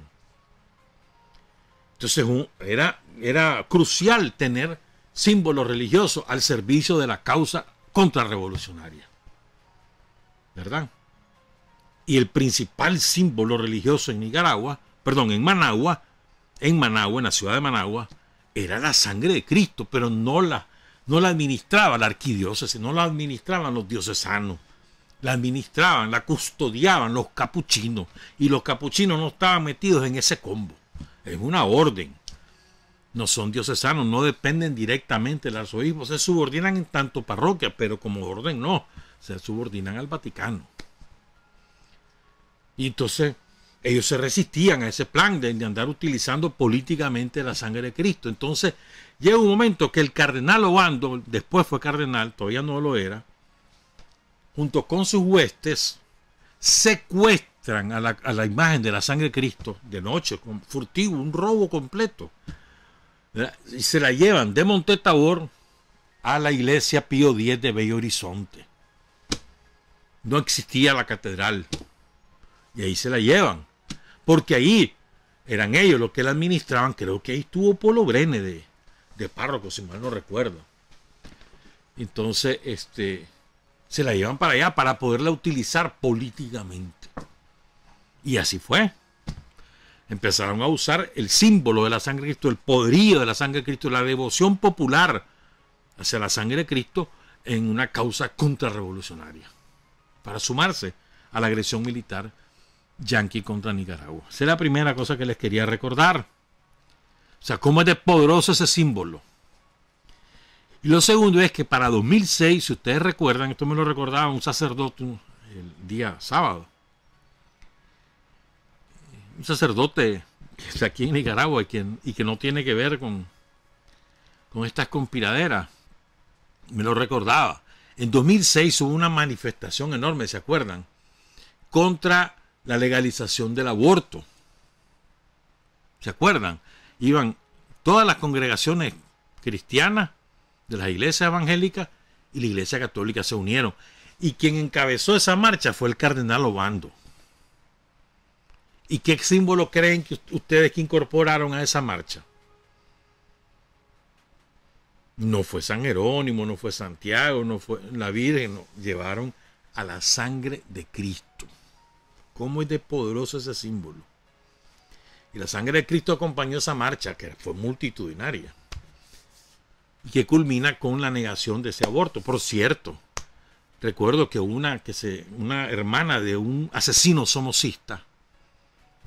S1: Entonces era crucial tener símbolos religiosos al servicio de la causa contrarrevolucionaria, ¿verdad? Y el principal símbolo religioso en Nicaragua, perdón, en Managua, en la ciudad de Managua, era la sangre de Cristo, pero no la administraba la arquidiócesis, no la administraban los diocesanos, la administraban, la custodiaban los capuchinos, y los capuchinos no estaban metidos en ese combo. Es una orden. No son diocesanos, no dependen directamente del arzobispo, se subordinan en tanto parroquia, pero como orden no, se subordinan al Vaticano. Y entonces ellos se resistían a ese plan de andar utilizando políticamente la sangre de Cristo. Entonces llega un momento que el cardenal Obando, después fue cardenal, todavía no lo era, junto con sus huestes, secuestran a la imagen de la sangre de Cristo de noche, con furtivo, un robo completo. Y se la llevan de Monte Tabor a la iglesia Pío X de Bello Horizonte. No existía la catedral. Y ahí se la llevan. Porque ahí eran ellos los que la administraban. Creo que ahí estuvo Polo Brene de párroco, si mal no recuerdo. Entonces, se la llevan para allá para poderla utilizar políticamente. Y así fue. Empezaron a usar el símbolo de la sangre de Cristo, el poderío de la sangre de Cristo, la devoción popular hacia la sangre de Cristo en una causa contrarrevolucionaria, para sumarse a la agresión militar yanqui contra Nicaragua. Esa es la primera cosa que les quería recordar. O sea, cómo es de poderoso ese símbolo. Y lo segundo es que para 2006, si ustedes recuerdan, esto me lo recordaba un sacerdote el día sábado, un sacerdote que está aquí en Nicaragua y que no tiene que ver con estas conspiraderas, me lo recordaba. En 2006 hubo una manifestación enorme, ¿se acuerdan?, contra la legalización del aborto. ¿Se acuerdan? Iban todas las congregaciones cristianas de las iglesias evangélicas y la iglesia católica se unieron. Y quien encabezó esa marcha fue el cardenal Obando. ¿Y qué símbolo creen que ustedes que incorporaron a esa marcha? No fue San Jerónimo, no fue Santiago, no fue la Virgen, no. Llevaron a la sangre de Cristo. ¿Cómo es de poderoso ese símbolo? Y la sangre de Cristo acompañó esa marcha, que fue multitudinaria, y que culmina con la negación de ese aborto. Por cierto, recuerdo que una hermana de un asesino somocista,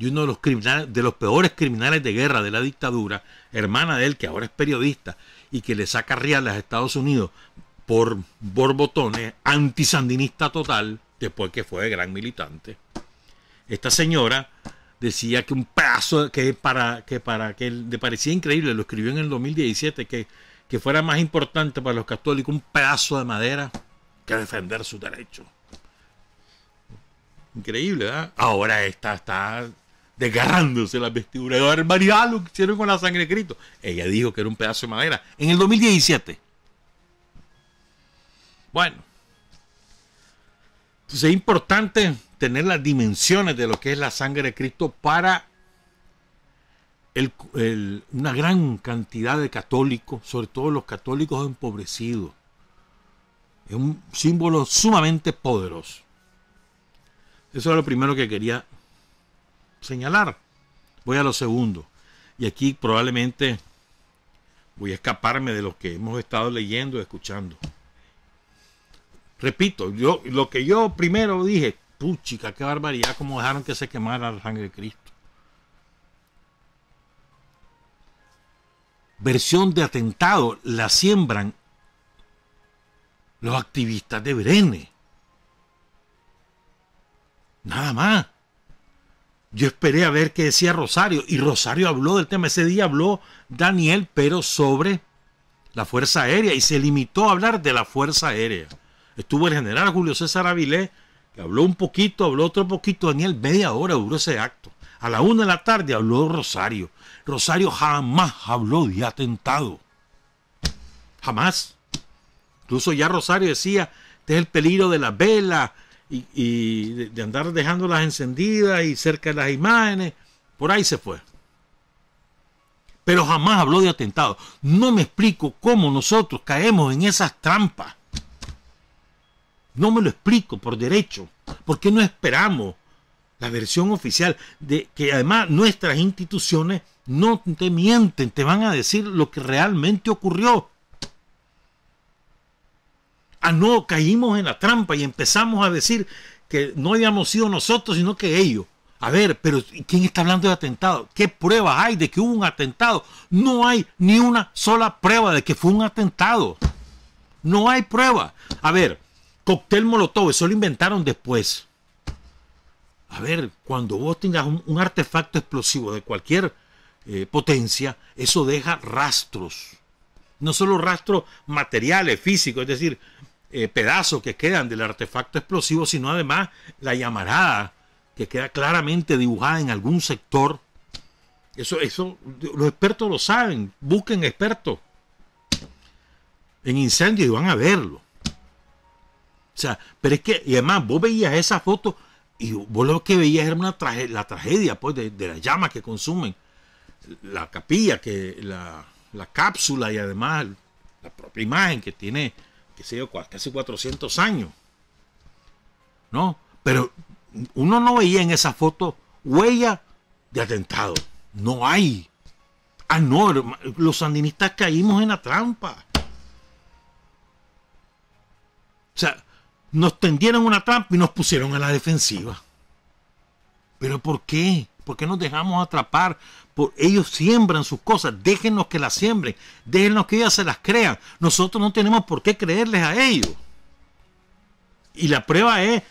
S1: y uno de los peores criminales de guerra de la dictadura, hermana de él, que ahora es periodista, y que le saca reales a Estados Unidos por borbotones, antisandinista total, después que fue gran militante. Esta señora decía que un pedazo, que le parecía increíble, lo escribió en el 2017, que fuera más importante para los católicos un pedazo de madera que defender sus derechos. Increíble, ¿verdad? Ahora está desgarrándose la vestidura. De barbaridad lo que hicieron con la sangre de Cristo. Ella dijo que era un pedazo de madera en el 2017. Bueno, entonces es importante tener las dimensiones de lo que es la sangre de Cristo para una gran cantidad de católicos, sobre todo los católicos empobrecidos. Es un símbolo sumamente poderoso. Eso es lo primero que quería señalar. Voy a lo segundo. Y aquí probablemente voy a escaparme de lo que hemos estado leyendo y escuchando. Repito, lo que yo primero dije, puchica, qué barbaridad, cómo dejaron que se quemara la sangre de Cristo. Versión de atentado la siembran los activistas de Brene. Nada más. Yo esperé a ver qué decía Rosario, y Rosario habló del tema. Ese día habló Daniel, pero sobre la Fuerza Aérea, y se limitó a hablar de la Fuerza Aérea. Estuvo el general Julio César Avilés, que habló un poquito, habló otro poquito. Daniel, media hora duró ese acto. A la 1 de la tarde habló Rosario. Rosario jamás habló de atentado. Jamás. Incluso ya Rosario decía, este es el peligro de las velas y de andar dejándolas encendidas y cerca de las imágenes. Por ahí se fue. Pero jamás habló de atentado. No me explico cómo nosotros caemos en esas trampas. No me lo explico por derecho. ¿Por qué no esperamos la versión oficial de que además nuestras instituciones no te mienten, te van a decir lo que realmente ocurrió? Ah, no, caímos en la trampa y empezamos a decir que no habíamos sido nosotros, sino que ellos. A ver, pero ¿quién está hablando de atentado? ¿Qué pruebas hay de que hubo un atentado? No hay ni una sola prueba de que fue un atentado. No hay prueba. A ver, cóctel Molotov, eso lo inventaron después. A ver, cuando vos tengas un artefacto explosivo de cualquier potencia, eso deja rastros. No solo rastros materiales, físicos, es decir, pedazos que quedan del artefacto explosivo, sino además la llamarada que queda claramente dibujada en algún sector. Eso los expertos lo saben. Busquen expertos en incendio y van a verlo. O sea, pero es que, y además, vos veías esa foto y vos lo que veías era la tragedia pues, de las llamas que consumen la capilla, que la cápsula y además la propia imagen que tiene, qué sé yo, casi 400 años. ¿No? Pero uno no veía en esa foto huella de atentado. No hay. Ah, no, los sandinistas caímos en la trampa. O sea, nos tendieron una trampa y nos pusieron a la defensiva. ¿Pero por qué? ¿Por qué nos dejamos atrapar? Ellos siembran sus cosas, déjennos que las siembren, déjennos que ellas se las crean. Nosotros no tenemos por qué creerles a ellos. Y la prueba es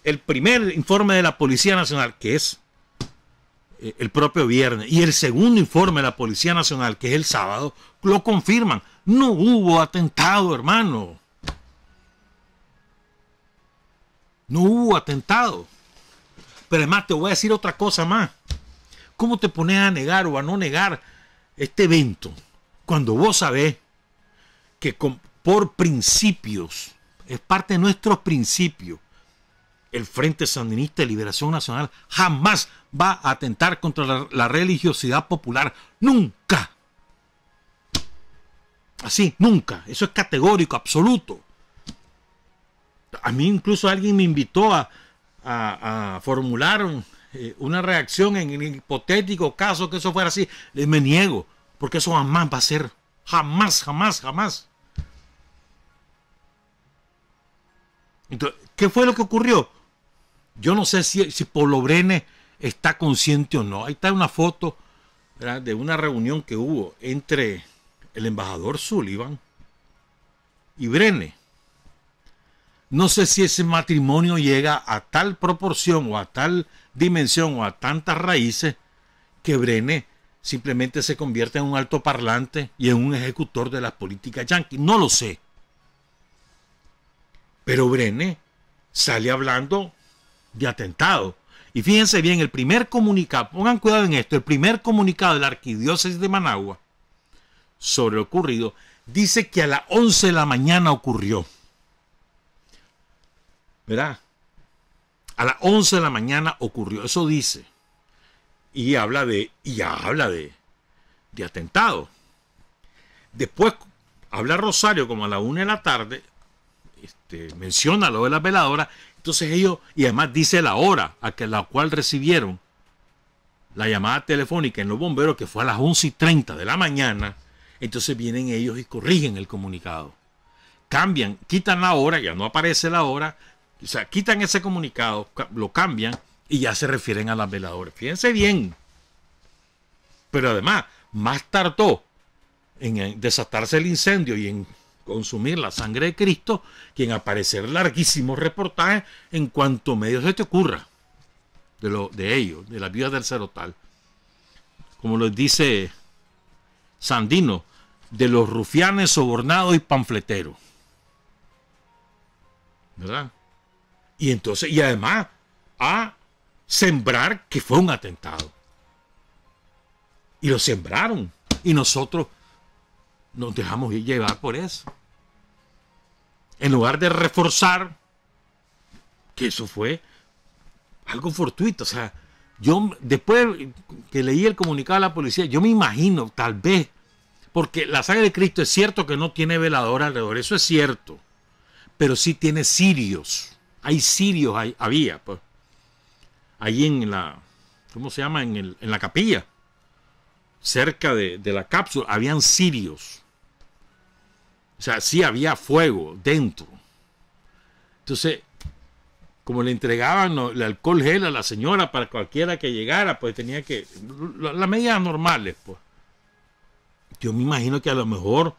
S1: el primer informe de la Policía Nacional, que es el propio viernes, y el segundo informe de la Policía Nacional, que es el sábado, lo confirman. No hubo atentado, hermano. No hubo atentado. Pero además te voy a decir otra cosa más. ¿Cómo te pones a negar o a no negar este evento cuando vos sabés que por principios, es parte de nuestros principios, el Frente Sandinista de Liberación Nacional jamás va a atentar contra la religiosidad popular? Nunca. Así, nunca. Eso es categórico, absoluto. A mí incluso alguien me invitó a formular una reacción en el hipotético caso que eso fuera así. Me niego, porque eso jamás va a ser. Jamás, jamás, jamás. Entonces, ¿qué fue lo que ocurrió? Yo no sé si Polo Brenes está consciente o no. Ahí está una foto, ¿verdad?, de una reunión que hubo entre el embajador Sullivan y Brenes. No sé si ese matrimonio llega a tal proporción o a tal dimensión o a tantas raíces que Brenes simplemente se convierte en un altoparlante y en un ejecutor de las políticas yanquis. No lo sé. Pero Brenes sale hablando de atentado. Y fíjense bien, el primer comunicado, pongan cuidado en esto, el primer comunicado de la Arquidiócesis de Managua sobre lo ocurrido, dice que a las 11 de la mañana ocurrió. ¿Verdad? A las 11 de la mañana ocurrió, eso dice. Y habla de atentado. Después habla Rosario como a la 1 de la tarde, menciona lo de las veladoras. Entonces ellos, y además dice la hora a la cual recibieron la llamada telefónica en los bomberos, que fue a las 11:30 de la mañana. Entonces vienen ellos y corrigen el comunicado. Cambian, quitan la hora, ya no aparece la hora. O sea, quitan ese comunicado, lo cambian y ya se refieren a las veladoras. Fíjense bien. Pero además, más tardó en desatarse el incendio y en consumir la sangre de Cristo que en aparecer larguísimos reportajes en cuanto medio se te ocurra de ellos, de las viudas del Cerotal. Como les dice Sandino, de los rufianes sobornados y panfleteros. ¿Verdad? Y entonces, y además, a sembrar que fue un atentado. Y lo sembraron. Y nosotros nos dejamos llevar por eso. En lugar de reforzar que eso fue algo fortuito. O sea, yo después que leí el comunicado de la policía, yo me imagino, tal vez, porque la sangre de Cristo es cierto que no tiene velador alrededor, eso es cierto, pero sí tiene cirios. Hay cirios, había, pues, ahí en la, ¿cómo se llama? En la capilla, cerca de la cápsula, habían cirios. O sea, sí había fuego dentro. Entonces, como le entregaban el alcohol gel a la señora para cualquiera que llegara, pues tenía que, las medidas normales, pues. Yo me imagino que a lo mejor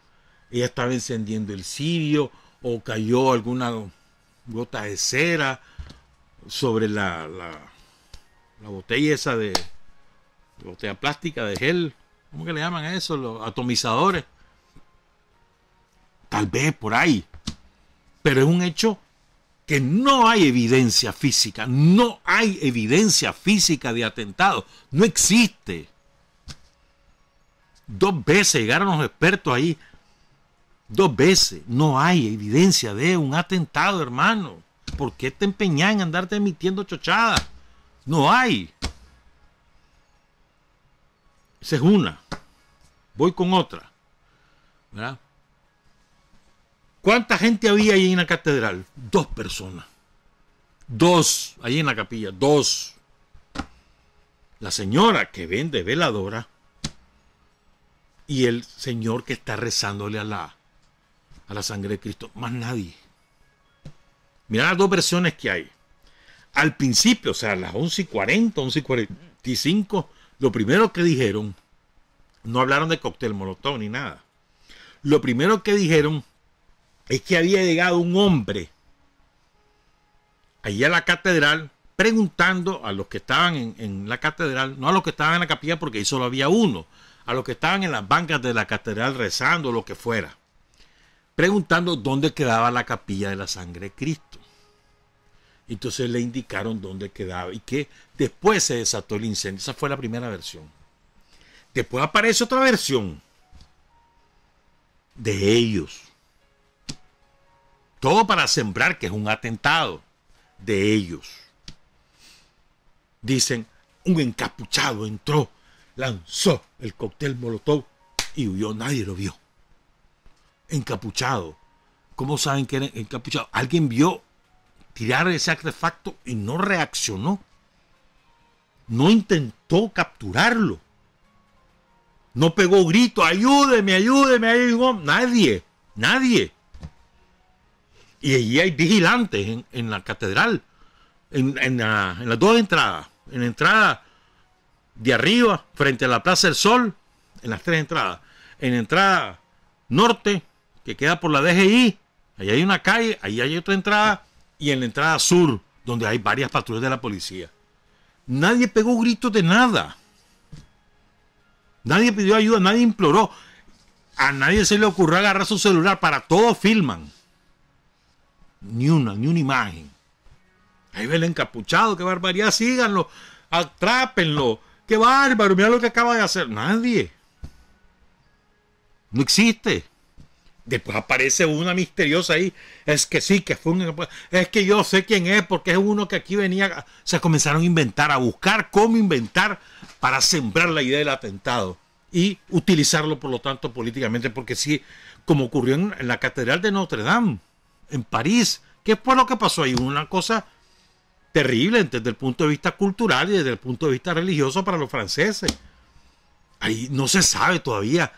S1: ella estaba encendiendo el cirio o cayó alguna gota de cera sobre la botella esa de botella plástica de gel. ¿Cómo que le llaman a eso? Los atomizadores. Tal vez por ahí. Pero es un hecho que no hay evidencia física. No hay evidencia física de atentado. No existe. 2 veces llegaron los expertos ahí. 2 veces. No hay evidencia de un atentado, hermano. ¿Por qué te empeñas en andarte emitiendo chochadas? No hay. Esa es una. Voy con otra. ¿Verdad? ¿Cuánta gente había ahí en la catedral? 2 personas. 2. Ahí en la capilla. 2. La señora que vende veladora y el señor que está rezándole a la sangre de Cristo. Más nadie. Mira las 2 versiones que hay. Al principio, o sea, a las 11:40, 11:45, lo primero que dijeron, no hablaron de cóctel molotov ni nada. Lo primero que dijeron es que había llegado un hombre allí a la catedral preguntando a los que estaban en la catedral, no a los que estaban en la capilla porque ahí solo había uno, a los que estaban en las bancas de la catedral rezando, lo que fuera, preguntando dónde quedaba la capilla de la sangre de Cristo. Entonces le indicaron dónde quedaba y que después se desató el incendio. Esa fue la primera versión. Después aparece otra versión de ellos. Todo para sembrar que es un atentado de ellos. Dicen, un encapuchado entró, lanzó el cóctel molotov y huyó. Nadie lo vio. Encapuchado. ¿Cómo saben que era encapuchado? Alguien vio tirar ese artefacto y no reaccionó. No intentó capturarlo. No pegó grito, ayúdeme, ayúdeme, ayúdeme. Nadie, nadie. Y allí hay vigilantes en la catedral, en las 2 entradas. En la entrada de arriba, frente a la Plaza del Sol, en las 3 entradas. En la entrada norte, que queda por la DGI, ahí hay una calle, ahí hay otra entrada. Y en la entrada sur, donde hay varias patrullas de la policía. Nadie pegó gritos de nada. Nadie pidió ayuda, nadie imploró. A nadie se le ocurrió agarrar su celular. Para todo filman. Ni una imagen. Ahí ve el encapuchado, qué barbaridad, síganlo, atrápenlo, qué bárbaro, mira lo que acaba de hacer. Nadie. No existe. Después aparece una misteriosa ahí. Es que sí, que fue un... Es que yo sé quién es, porque es uno que aquí venía... Se comenzaron a inventar, a buscar cómo inventar para sembrar la idea del atentado. Y utilizarlo, por lo tanto, políticamente. Porque sí, como ocurrió en la Catedral de Notre Dame, en París. ¿Qué fue lo que pasó ahí? Una cosa terrible desde el punto de vista cultural y desde el punto de vista religioso para los franceses. Ahí no se sabe todavía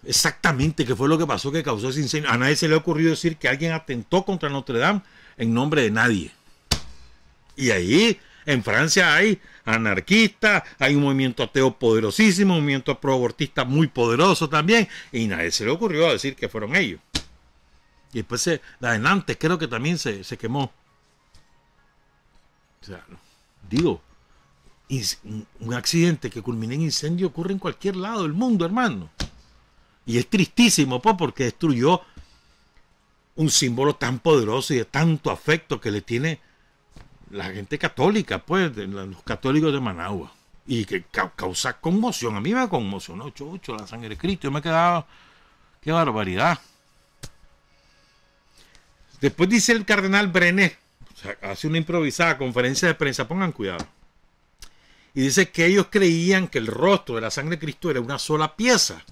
S1: exactamente qué fue lo que pasó que causó ese incendio. A nadie se le ha ocurrido decir que alguien atentó contra Notre Dame en nombre de nadie. Y ahí en Francia hay anarquistas, hay un movimiento ateo poderosísimo, un movimiento pro-abortista muy poderoso también, y nadie se le ocurrió decir que fueron ellos. Y después la de Nantes creo que también se quemó. O sea, digo, un accidente que culmina en incendio ocurre en cualquier lado del mundo, hermano. Y es tristísimo, pues, porque destruyó un símbolo tan poderoso y de tanto afecto que le tiene la gente católica, pues, los católicos de Managua. Y que causa conmoción. A mí me conmocionó, chucho, la sangre de Cristo. Yo me quedaba, qué barbaridad. Después dice el cardenal Brené, o sea, hace una improvisada conferencia de prensa, pongan cuidado. Y dice que ellos creían que el rostro de la sangre de Cristo era una sola pieza.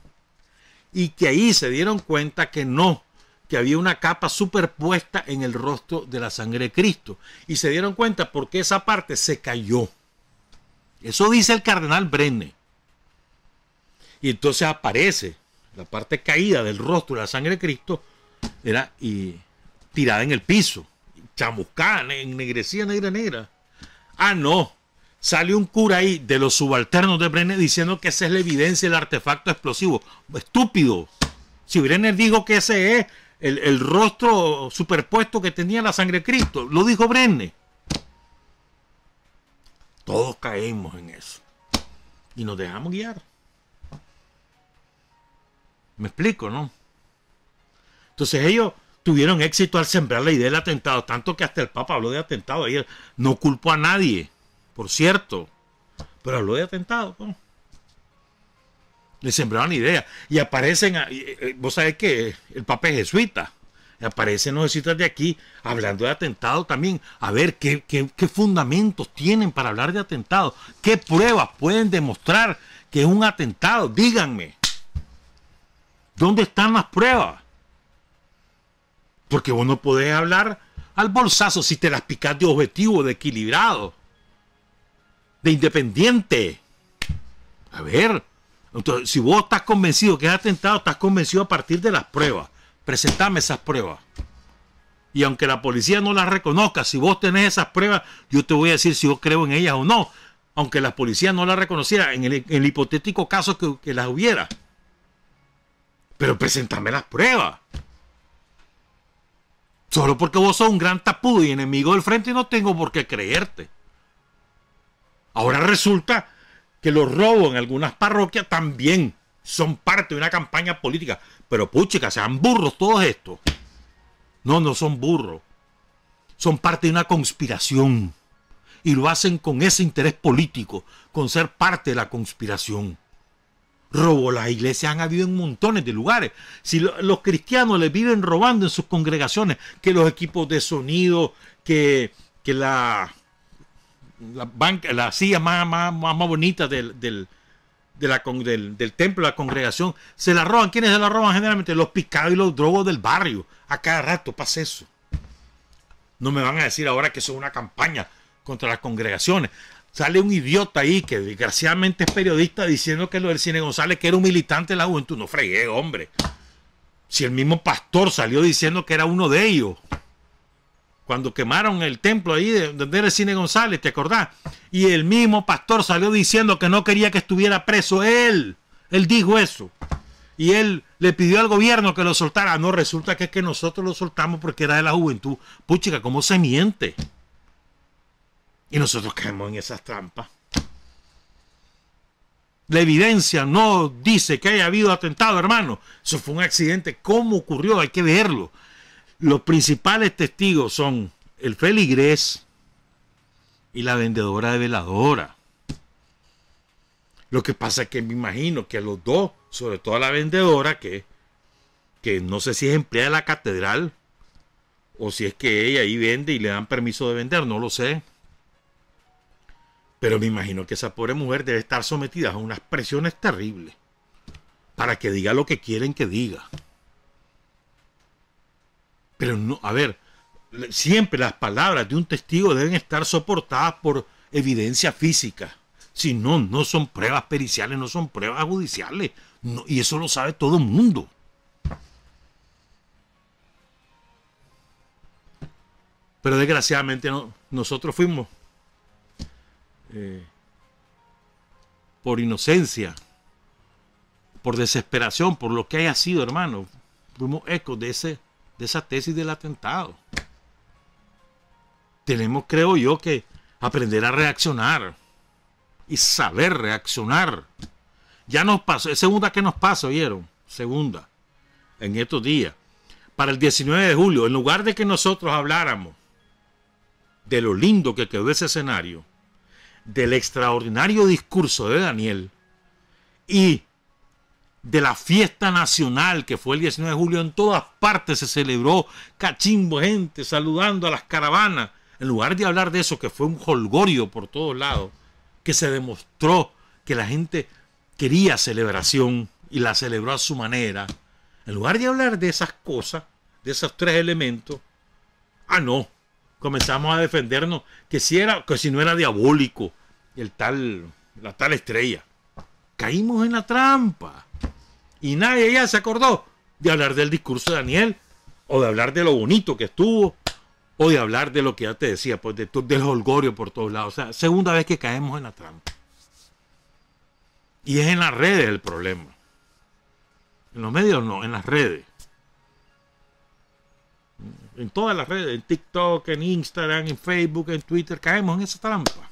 S1: Y que ahí se dieron cuenta que no, que había una capa superpuesta en el rostro de la sangre de Cristo. Y se dieron cuenta porque esa parte se cayó. Eso dice el cardenal Brené. Y entonces aparece la parte caída del rostro de la sangre de Cristo, era tirada en el piso. chamuscada, ennegrecida, negra. Ah, no. Sale un cura ahí de los subalternos de Brenner diciendo que esa es la evidencia del artefacto explosivo. Estúpido. Si Brenner dijo que ese es el rostro superpuesto que tenía la sangre de Cristo, lo dijo Brenner. Todos caemos en eso. Y nos dejamos guiar. ¿Me explico, no? Entonces ellos tuvieron éxito al sembrar la idea del atentado, tanto que hasta el Papa habló de atentado. Ayer no culpó a nadie, por cierto, pero habló de atentado, ¿no? Le sembraron idea. Y aparecen, vos sabés que el Papa es jesuita, aparecen los jesuitas de aquí hablando de atentado también. A ver, ¿qué fundamentos tienen para hablar de atentado? ¿Qué pruebas pueden demostrar que es un atentado? Díganme. ¿Dónde están las pruebas? Porque vos no podés hablar al bolsazo si te las picás de objetivo, de equilibrado, de independiente. A ver, entonces, si vos estás convencido que es atentado, estás convencido a partir de las pruebas. Presentame esas pruebas. Y aunque la policía no las reconozca, si vos tenés esas pruebas, yo te voy a decir si yo creo en ellas o no. Aunque la policía no las reconociera, en el hipotético caso que las hubiera. Pero presentame las pruebas. Solo porque vos sos un gran tapudo y enemigo del frente no tengo por qué creerte. Ahora resulta que los robos en algunas parroquias también son parte de una campaña política. Pero puchica, sean burros todos estos. No, no son burros. Son parte de una conspiración. Y lo hacen con ese interés político, con ser parte de la conspiración. Robo las iglesias han habido en montones de lugares. Si los cristianos les viven robando en sus congregaciones, que los equipos de sonido, que la silla más bonita del templo, la congregación, se la roban. ¿Quiénes se la roban? Generalmente los picados y los drogos del barrio. A cada rato pasa eso. No me van a decir ahora que eso es una campaña contra las congregaciones. Sale un idiota ahí que desgraciadamente es periodista diciendo que lo del Cine González, que era un militante de la juventud. No fregué, hombre. Si el mismo pastor salió diciendo que era uno de ellos. Cuando quemaron el templo ahí donde era el Cine González, ¿te acordás? Y el mismo pastor salió diciendo que no quería que estuviera preso él. Él dijo eso. Y él le pidió al gobierno que lo soltara. No, resulta que es que nosotros lo soltamos porque era de la juventud. Puchica, ¿cómo se miente? Y nosotros caemos en esas trampas. La evidencia no dice que haya habido atentado, hermano. Eso fue un accidente. ¿Cómo ocurrió? Hay que verlo. Los principales testigos son el feligrés y la vendedora de veladora. Lo que pasa es que me imagino que a los dos, sobre todo a la vendedora, que no sé si es empleada de la catedral o si es que ella ahí vende y le dan permiso de vender, no lo sé. Pero me imagino que esa pobre mujer debe estar sometida a unas presiones terribles para que diga lo que quieren que diga. Pero no, a ver, siempre las palabras de un testigo deben estar soportadas por evidencia física. Si no, no son pruebas periciales, no son pruebas judiciales. No, y eso lo sabe todo el mundo. Pero desgraciadamente nosotros fuimos por inocencia, por desesperación, por lo que haya sido, hermano, fuimos ecos de esa tesis del atentado. Tenemos, creo yo, que aprender a reaccionar y saber reaccionar. Ya nos pasó, segunda que nos pasa, ¿oyeron? Segunda, en estos días, para el 19 de julio, en lugar de que nosotros habláramos de lo lindo que quedó ese escenario, del extraordinario discurso de Daniel y de la fiesta nacional que fue el 19 de julio, en todas partes se celebró, cachimbo, gente saludando a las caravanas. En lugar de hablar de eso, que fue un jolgorio por todos lados, que se demostró que la gente quería celebración y la celebró a su manera, en lugar de hablar de esas cosas, de esos tres elementos, no, comenzamos a defendernos que si no era diabólico la tal estrella. Caímos en la trampa y nadie ya se acordó de hablar del discurso de Daniel o de hablar de lo bonito que estuvo o de hablar de lo que ya te decía, pues del holgorio por todos lados. O sea, segunda vez que caemos en la trampa. Y es en las redes el problema. En los medios no, en las redes. En todas las redes, en TikTok, en Instagram, en Facebook, en Twitter, caemos en esa trampa.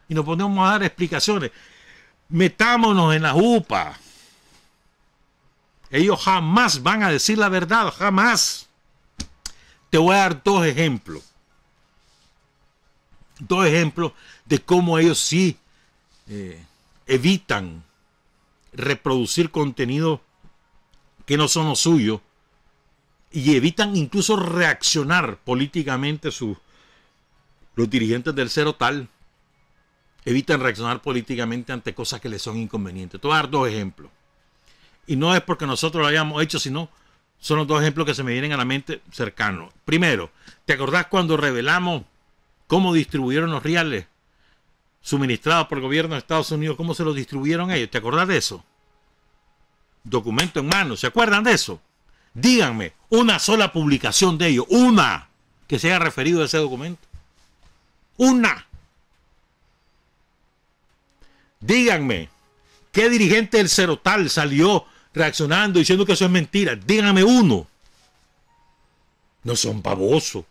S1: Y nos ponemos a dar explicaciones. Metámonos en la UPA. Ellos jamás van a decir la verdad, jamás. Te voy a dar dos ejemplos. Dos ejemplos de cómo ellos sí evitan reproducir contenido que no son los suyos y evitan incluso reaccionar políticamente los dirigentes del Cero Tal evitan reaccionar políticamente ante cosas que les son inconvenientes. Te voy a dar dos ejemplos. Y no es porque nosotros lo hayamos hecho, sino son los dos ejemplos que se me vienen a la mente cercanos. Primero, ¿te acordás cuando revelamos cómo distribuyeron los reales suministrados por el gobierno de Estados Unidos? ¿Cómo se los distribuyeron ellos? ¿Te acordás de eso? Documento en mano. ¿Se acuerdan de eso? Díganme una sola publicación de ellos. Una que se haya referido a ese documento. Una. Díganme. ¿Qué dirigente del Cero Tal salió reaccionando diciendo que eso es mentira? Díganme uno. No son babosos.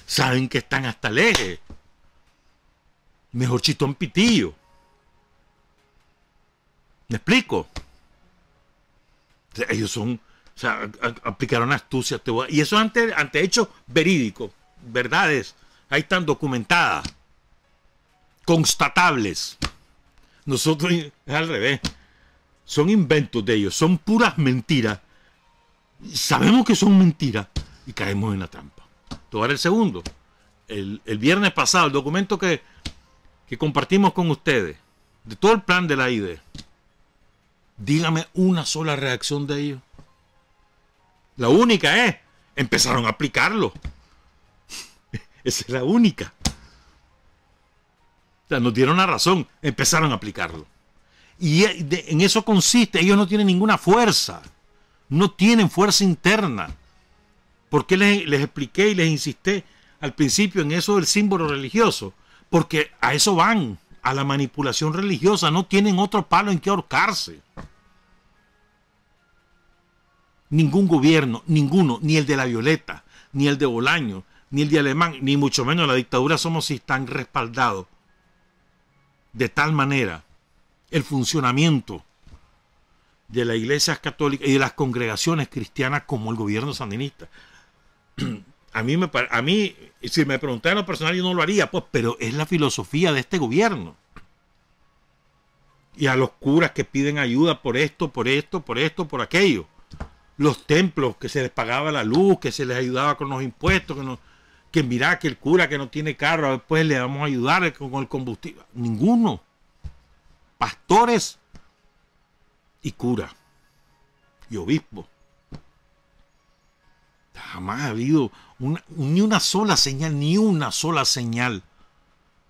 S1: Saben que están hasta el eje. Mejor chitón pitillo. ¿Me explico? O sea, ellos son, o sea, aplicaron astucia. Y eso ante hechos verídicos, verdades. Ahí están documentadas, constatables. Nosotros es al revés. Son inventos de ellos, son puras mentiras. Sabemos que son mentiras y caemos en la trampa. Te voy a dar el segundo. El viernes pasado, el documento que compartimos con ustedes, de todo el plan de la IDE. Dígame una sola reacción de ellos. La única es, empezaron a aplicarlo. Esa es la única. O sea, nos dieron la razón, empezaron a aplicarlo. Y en eso consiste, ellos no tienen ninguna fuerza. No tienen fuerza interna. ¿Por qué les expliqué y les insisté al principio en eso del símbolo religioso? Porque a eso van, a la manipulación religiosa. No tienen otro palo en que ahorcarse. Ningún gobierno, ninguno, ni el de la Violeta, ni el de Bolaño, ni el de Alemán, ni mucho menos la dictadura Somos, si están respaldados de tal manera el funcionamiento de las iglesias católicas y de las congregaciones cristianas como el gobierno sandinista. A mí, si me preguntaran lo personal, yo no lo haría, pues, pero es la filosofía de este gobierno. Y a los curas que piden ayuda por esto, por esto, por esto, por aquello. Los templos que se les pagaba la luz, que se les ayudaba con los impuestos, que mira que el cura que no tiene carro, después le vamos a ayudar con el combustible. Ninguno. Pastores y cura y obispo. Jamás ha habido ni una sola señal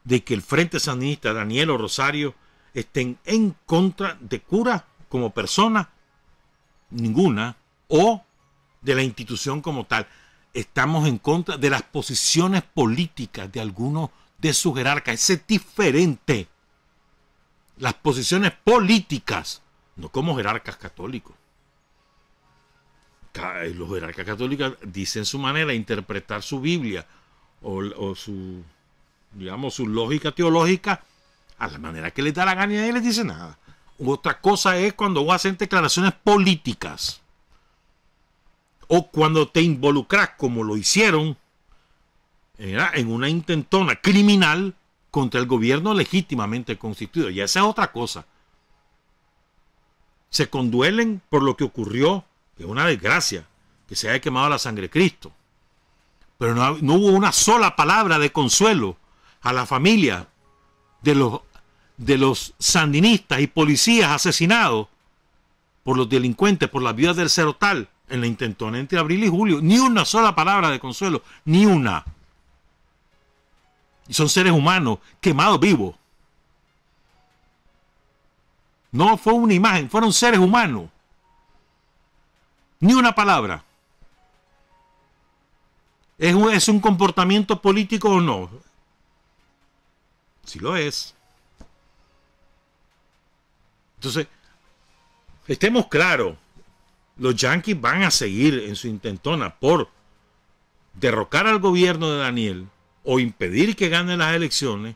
S1: de que el Frente Sandinista, Daniel o Rosario, estén en contra de cura como persona, ninguna, o de la institución como tal. Estamos en contra de las posiciones políticas de algunos de sus jerarcas. Ese es diferente. Las posiciones políticas, no como jerarcas católicos. Los jerarcas católicos dicen su manera de interpretar su Biblia o su, digamos, su lógica teológica a la manera que les da la gana y nadie les dice nada. Otra cosa es cuando hacen declaraciones políticas o cuando te involucras, como lo hicieron, en una intentona criminal contra el gobierno legítimamente constituido. Y esa es otra cosa. Se conduelen por lo que ocurrió, que es una desgracia, que se haya quemado la sangre de Cristo. Pero no hubo una sola palabra de consuelo a la familia de los sandinistas y policías asesinados por los delincuentes, por las viudas del Cero Tal, en la intentona entre abril y julio. Ni una sola palabra de consuelo, ni una. Y son seres humanos quemados vivos. No fue una imagen, fueron seres humanos. Ni una palabra. ¿Es un comportamiento político o no? Sí lo es. Entonces, estemos claros, los yanquis van a seguir en su intentona por derrocar al gobierno de Daniel o impedir que gane las elecciones,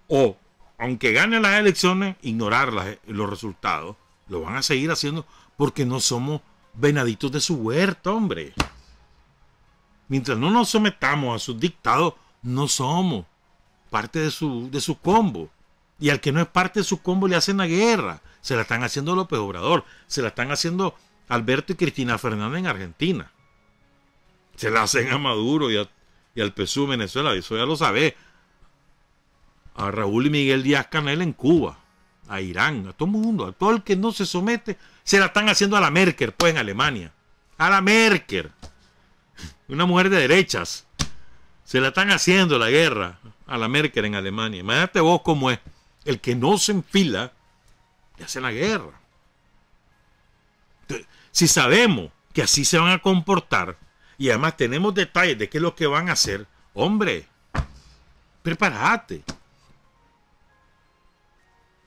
S1: o aunque gane las elecciones, ignorar los resultados. Lo van a seguir haciendo porque no somos venaditos de su huerta, hombre. Mientras no nos sometamos a sus dictados, no somos parte de su combo. Y al que no es parte de su combo le hacen la guerra. Se la están haciendo López Obrador, se la están haciendo Alberto y Cristina Fernández en Argentina, se la hacen a Maduro y al PSUV en Venezuela, eso ya lo sabe. A Raúl y Miguel Díaz-Canel en Cuba, a Irán, a todo el mundo, a todo el que no se somete, se la están haciendo a la Merkel, pues en Alemania. A la Merkel, una mujer de derechas, se la están haciendo la guerra a la Merkel en Alemania. Imagínate vos cómo es. El que no se enfila, le hace la guerra. Entonces, si sabemos que así se van a comportar, y además tenemos detalles de qué es lo que van a hacer, hombre, prepárate.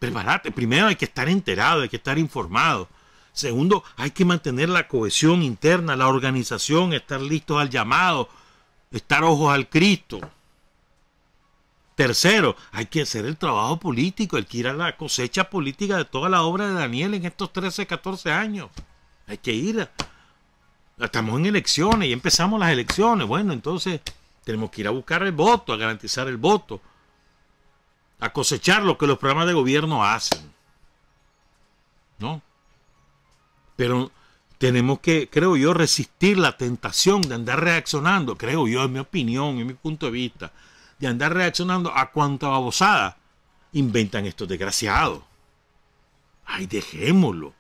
S1: Prepárate. Primero hay que estar enterado, hay que estar informado. Segundo, hay que mantener la cohesión interna, la organización, estar listos al llamado, estar ojos al Cristo. Tercero, hay que hacer el trabajo político, hay que ir a la cosecha política de toda la obra de Daniel en estos 13, 14 años. Hay que ir. Estamos en elecciones y empezamos las elecciones. Bueno, entonces tenemos que ir a buscar el voto, a garantizar el voto, a cosechar lo que los programas de gobierno hacen, ¿no? Pero tenemos que, creo yo, resistir la tentación de andar reaccionando, creo yo, en mi opinión, en mi punto de vista, de andar reaccionando a cuanta babosada inventan estos desgraciados. Ay, dejémoslo.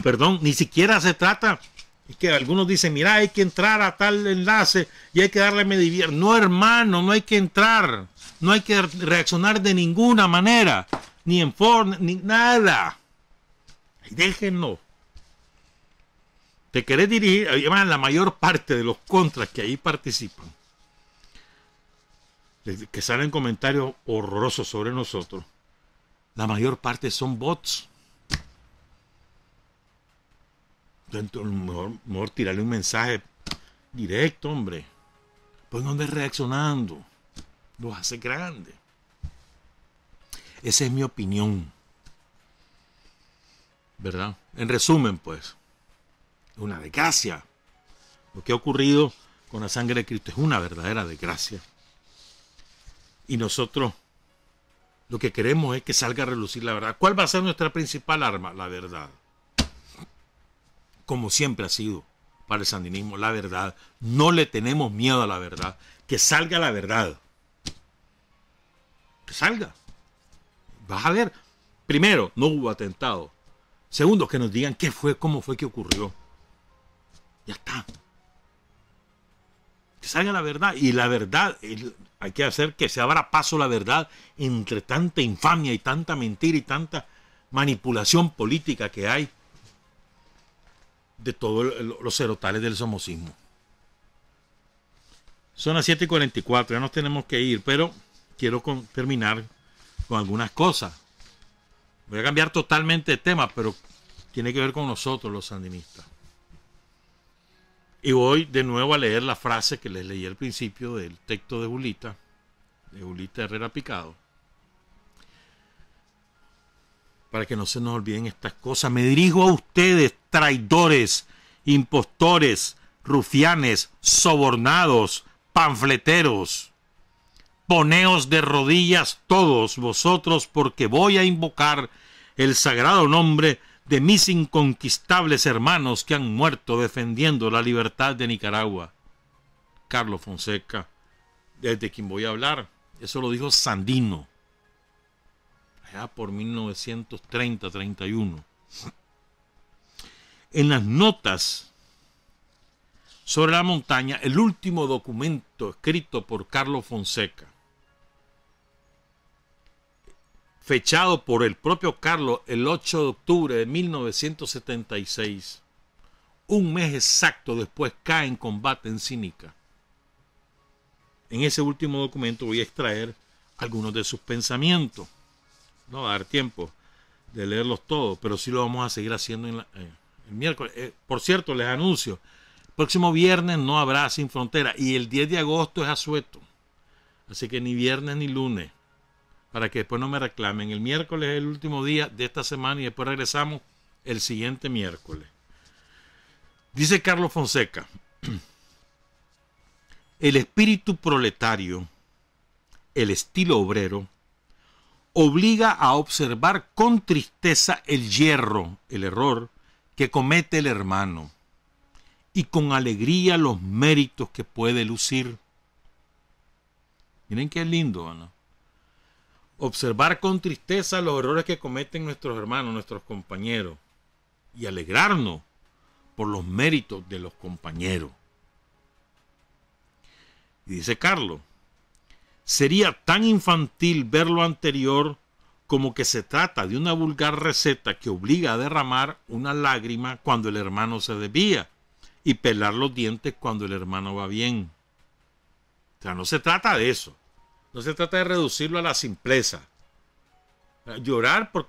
S1: Perdón, ni siquiera se trata, es que algunos dicen, mira, hay que entrar a tal enlace y hay que darle me divierto. No, hermano, no hay que entrar, no hay que reaccionar de ninguna manera, ni en forma, ni nada. Ay, déjenlo. Te querés dirigir, además la mayor parte de los contras que ahí participan, que salen comentarios horrorosos sobre nosotros, la mayor parte son bots. Entonces, mejor tirarle un mensaje directo, hombre. Pues no andes reaccionando. Los hace grandes. Esa es mi opinión. ¿Verdad? En resumen, pues, una desgracia. Lo que ha ocurrido con la sangre de Cristo es una verdadera desgracia. Y nosotros lo que queremos es que salga a relucir la verdad. ¿Cuál va a ser nuestra principal arma? La verdad. Como siempre ha sido para el sandinismo, la verdad. No le tenemos miedo a la verdad. Que salga la verdad. Que salga. Vas a ver. Primero, no hubo atentado. Segundo, que nos digan qué fue, cómo fue que ocurrió. Ya está. Que salga la verdad. Y la verdad, hay que hacer que se abra paso la verdad entre tanta infamia y tanta mentira y tanta manipulación política que hay de todos los serotales del somocismo. Son las 7:44, ya nos tenemos que ir, pero quiero terminar con algunas cosas. Voy a cambiar totalmente de tema, pero tiene que ver con nosotros los sandinistas. Y voy de nuevo a leer la frase que les leí al principio del texto de Julita Herrera Picado, para que no se nos olviden estas cosas. Me dirijo a ustedes, traidores, impostores, rufianes, sobornados, panfleteros. Poneos de rodillas todos vosotros, porque voy a invocar el sagrado nombre de mis inconquistables hermanos que han muerto defendiendo la libertad de Nicaragua. Carlos Fonseca, desde quien voy a hablar. Eso lo dijo Sandino, allá por 1930-31. En las notas sobre la montaña, el último documento escrito por Carlos Fonseca, fechado por el propio Carlos el 8 de octubre de 1976, un mes exacto después cae en combate en Cínica. En ese último documento voy a extraer algunos de sus pensamientos. No va a dar tiempo de leerlos todos, pero sí lo vamos a seguir haciendo el miércoles. Por cierto, les anuncio, el próximo viernes no habrá Sin Frontera y el 10 de agosto es asueto. Así que ni viernes ni lunes, para que después no me reclamen. El miércoles es el último día de esta semana y después regresamos el siguiente miércoles. Dice Carlos Fonseca, el espíritu proletario, el estilo obrero, obliga a observar con tristeza el yerro, el error, que comete el hermano, y con alegría los méritos que puede lucir. Miren qué lindo, ¿no? Observar con tristeza los errores que cometen nuestros hermanos, nuestros compañeros, y alegrarnos por los méritos de los compañeros. Y dice Carlos, sería tan infantil ver lo anterior como que se trata de una vulgar receta que obliga a derramar una lágrima cuando el hermano se desvía y pelar los dientes cuando el hermano va bien. O sea, no se trata de eso. No se trata de reducirlo a la simpleza. Llorar por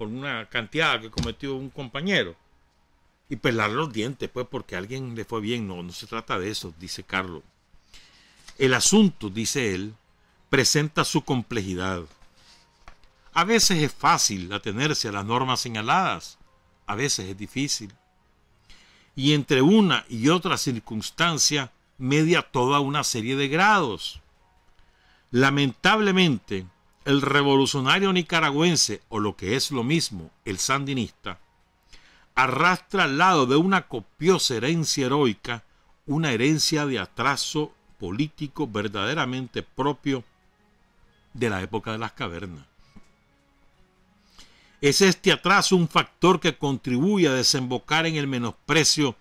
S1: una cantidad que cometió un compañero y pelar los dientes pues porque a alguien le fue bien. No, no se trata de eso, dice Carlos. El asunto, dice él, presenta su complejidad. A veces es fácil atenerse a las normas señaladas, a veces es difícil. Y entre una y otra circunstancia media toda una serie de grados. Lamentablemente, el revolucionario nicaragüense, o lo que es lo mismo, el sandinista, arrastra al lado de una copiosa herencia heroica, una herencia de atraso político verdaderamente propio de la época de las cavernas. Es este atraso un factor que contribuye a desembocar en el menosprecio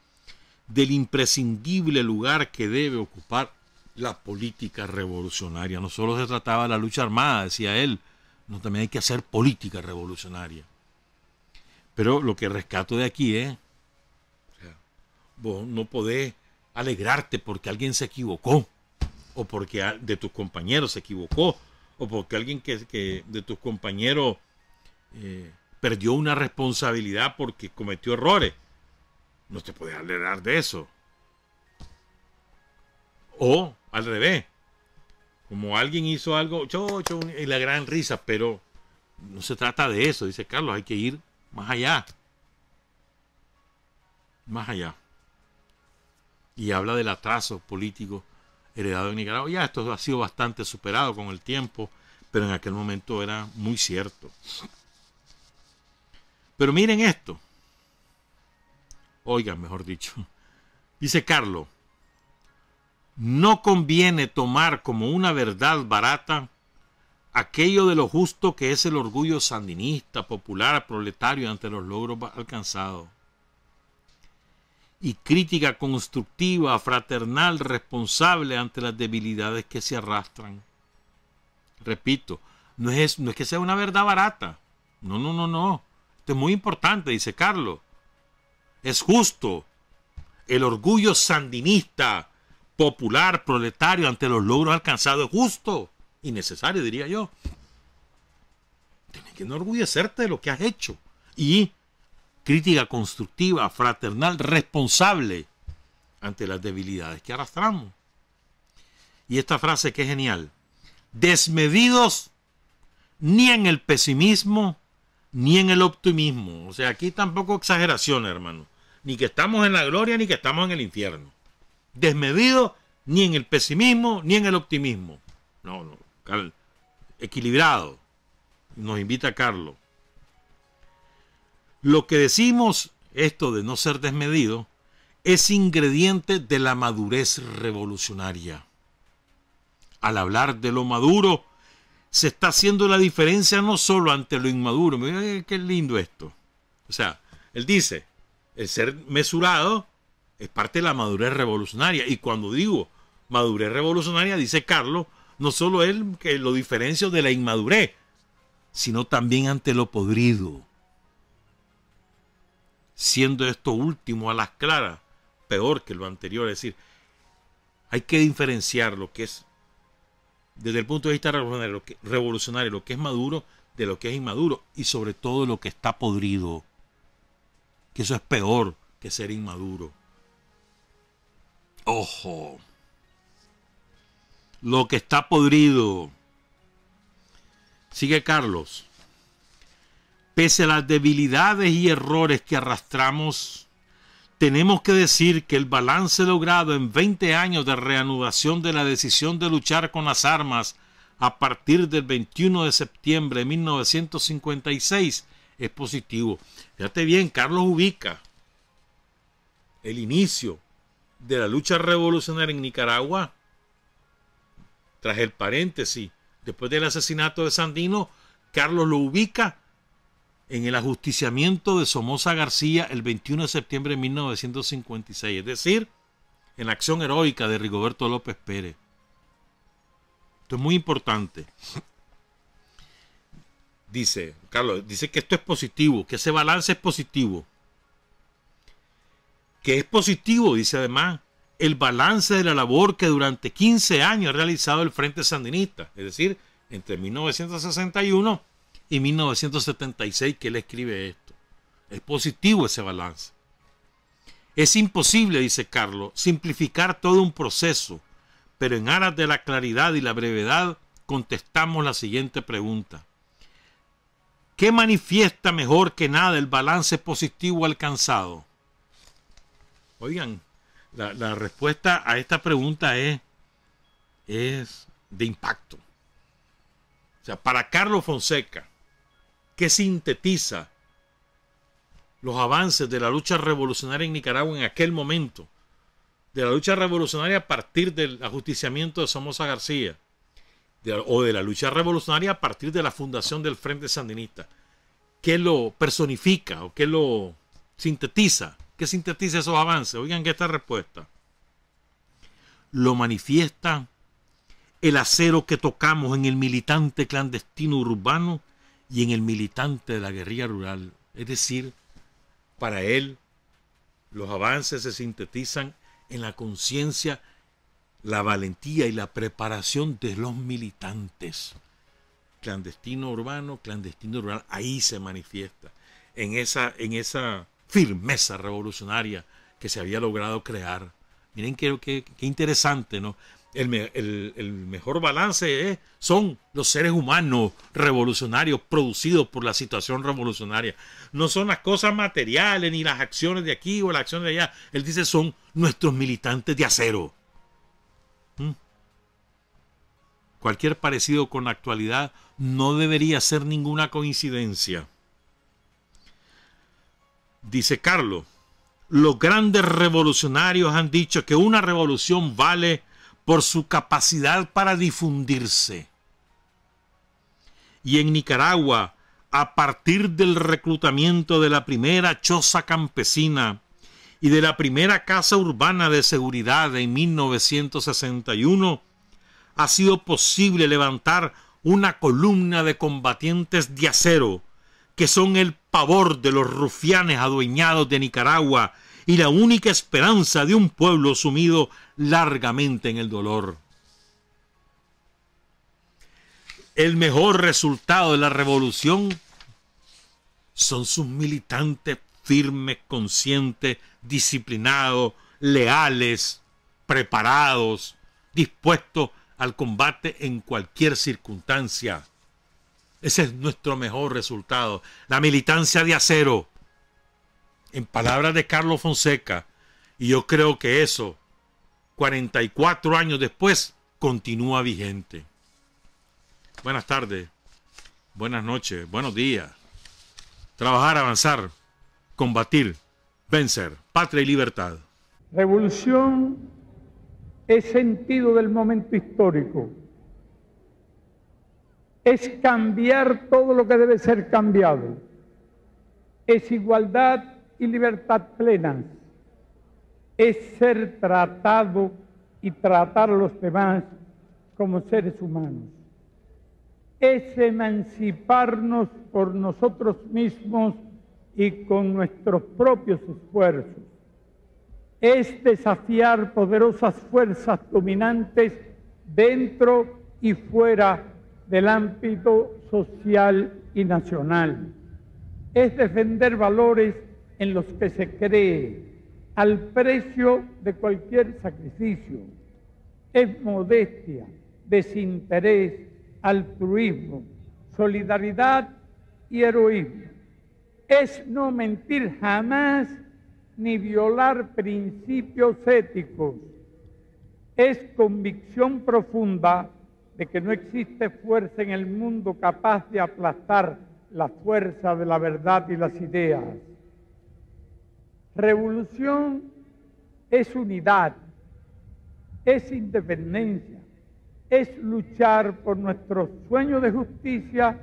S1: del imprescindible lugar que debe ocupar la política revolucionaria. No solo se trataba de la lucha armada, decía él, no, también hay que hacer política revolucionaria. Pero lo que rescato de aquí es, vos no podés alegrarte porque alguien se equivocó, o porque de tus compañeros se equivocó, o porque alguien que de tus compañeros perdió una responsabilidad porque cometió errores. No te puedes alegrar de eso. O al revés, como alguien hizo algo, y la gran risa, pero no se trata de eso, dice Carlos, hay que ir más allá. Más allá. Y habla del atraso político heredado en Nicaragua. Ya esto ha sido bastante superado con el tiempo, pero en aquel momento era muy cierto. Pero miren esto. Oigan, mejor dicho. Dice Carlos, no conviene tomar como una verdad barata aquello de lo justo que es el orgullo sandinista, popular, proletario ante los logros alcanzados. Y crítica constructiva, fraternal, responsable ante las debilidades que se arrastran. Repito, no es que sea una verdad barata. No. Esto es muy importante, dice Carlos. Es justo. El orgullo sandinista, popular, proletario ante los logros alcanzados es justo y necesario, diría yo. Tienes que enorgullecerte de lo que has hecho. Y crítica constructiva, fraternal, responsable ante las debilidades que arrastramos. Y esta frase que es genial. Desmedidos ni en el pesimismo ni en el optimismo. O sea, aquí tampoco exageración, hermano. Ni que estamos en la gloria ni que estamos en el infierno. Desmedido ni en el pesimismo ni en el optimismo. No, equilibrado. Nos invita Carlos. Lo que decimos, esto de no ser desmedido, es ingrediente de la madurez revolucionaria. Al hablar de lo maduro, se está haciendo la diferencia no solo ante lo inmaduro. Mira qué lindo esto. O sea, él dice, el ser mesurado es parte de la madurez revolucionaria. Y cuando digo madurez revolucionaria, dice Carlos, no solo él que lo diferencio de la inmadurez, sino también ante lo podrido. siendo esto último a las claras peor que lo anterior. Es decir, hay que diferenciar lo que es, desde el punto de vista revolucionario, lo que es maduro de lo que es inmaduro, y sobre todo lo que está podrido, que eso es peor que ser inmaduro. Ojo, lo que está podrido. Sigue Carlos. Pese a las debilidades y errores que arrastramos, tenemos que decir que el balance logrado en 20 años de reanudación de la decisión de luchar con las armas a partir del 21 de septiembre de 1956 es positivo. Fíjate bien, Carlos ubica el inicio de la lucha revolucionaria en Nicaragua, tras el paréntesis, después del asesinato de Sandino, Carlos lo ubica en el ajusticiamiento de Somoza García el 21 de septiembre de 1956, es decir, en la acción heroica de Rigoberto López Pérez. Esto es muy importante. Dice, Carlos, dice que esto es positivo, que ese balance es positivo. Que es positivo, dice además, el balance de la labor que durante 15 años ha realizado el Frente Sandinista, es decir, entre 1961 y 1976 que él escribe esto. Es positivo ese balance. Es imposible, dice Carlos, simplificar todo un proceso, pero en aras de la claridad y la brevedad contestamos la siguiente pregunta. ¿Qué manifiesta mejor que nada el balance positivo alcanzado? Oigan, la respuesta a esta pregunta es de impacto. O sea, para Carlos Fonseca, ¿qué sintetiza los avances de la lucha revolucionaria en Nicaragua en aquel momento? De la lucha revolucionaria a partir del ajusticiamiento de Somoza García, o de la lucha revolucionaria a partir de la fundación del Frente Sandinista. ¿Qué lo personifica o qué lo sintetiza? ¿Qué sintetiza esos avances? Oigan que esta respuesta lo manifiesta el acero que tocamos en el militante clandestino urbano y en el militante de la guerrilla rural. Es decir, para él los avances se sintetizan en la conciencia, la valentía y la preparación de los militantes. Clandestino urbano, clandestino rural, ahí se manifiesta, en esa firmeza revolucionaria que se había logrado crear. Miren qué interesante, ¿no? El mejor balance son los seres humanos revolucionarios producidos por la situación revolucionaria. No son las cosas materiales ni las acciones de aquí o las acciones de allá. Él dice son nuestros militantes de acero. Cualquier parecido con la actualidad no debería ser ninguna coincidencia. Dice Carlos, los grandes revolucionarios han dicho que una revolución vale por su capacidad para difundirse. Y en Nicaragua, a partir del reclutamiento de la primera choza campesina y de la primera casa urbana de seguridad en 1961, ha sido posible levantar una columna de combatientes de acero, que son el pavor de los rufianes adueñados de Nicaragua y la única esperanza de un pueblo sumido largamente en el dolor. El mejor resultado de la revolución son sus militantes firmes, conscientes, disciplinados, leales, preparados, dispuestos al combate en cualquier circunstancia. Ese es nuestro mejor resultado, la militancia de acero. En palabras de Carlos Fonseca, y yo creo que eso, 44 años después, continúa vigente. Buenas tardes, buenas noches, buenos días. Trabajar, avanzar, combatir, vencer, patria y libertad.
S4: Revolución es sentido del momento histórico. Es cambiar todo lo que debe ser cambiado. Es igualdad y libertad plenas. Es ser tratado y tratar a los demás como seres humanos. Es emanciparnos por nosotros mismos y con nuestros propios esfuerzos. Es desafiar poderosas fuerzas dominantes dentro y fuera del ámbito social y nacional. Es defender valores en los que se cree al precio de cualquier sacrificio. Es modestia, desinterés, altruismo, solidaridad y heroísmo. Es no mentir jamás ni violar principios éticos. Es convicción profunda de que no existe fuerza en el mundo capaz de aplastar la fuerza de la verdad y las ideas. Revolución es unidad, es independencia, es luchar por nuestro sueño de justicia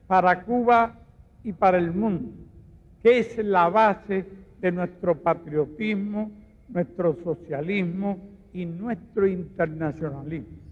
S4: para Cuba y para el mundo, que es la base de nuestro patriotismo, nuestro socialismo y nuestro internacionalismo.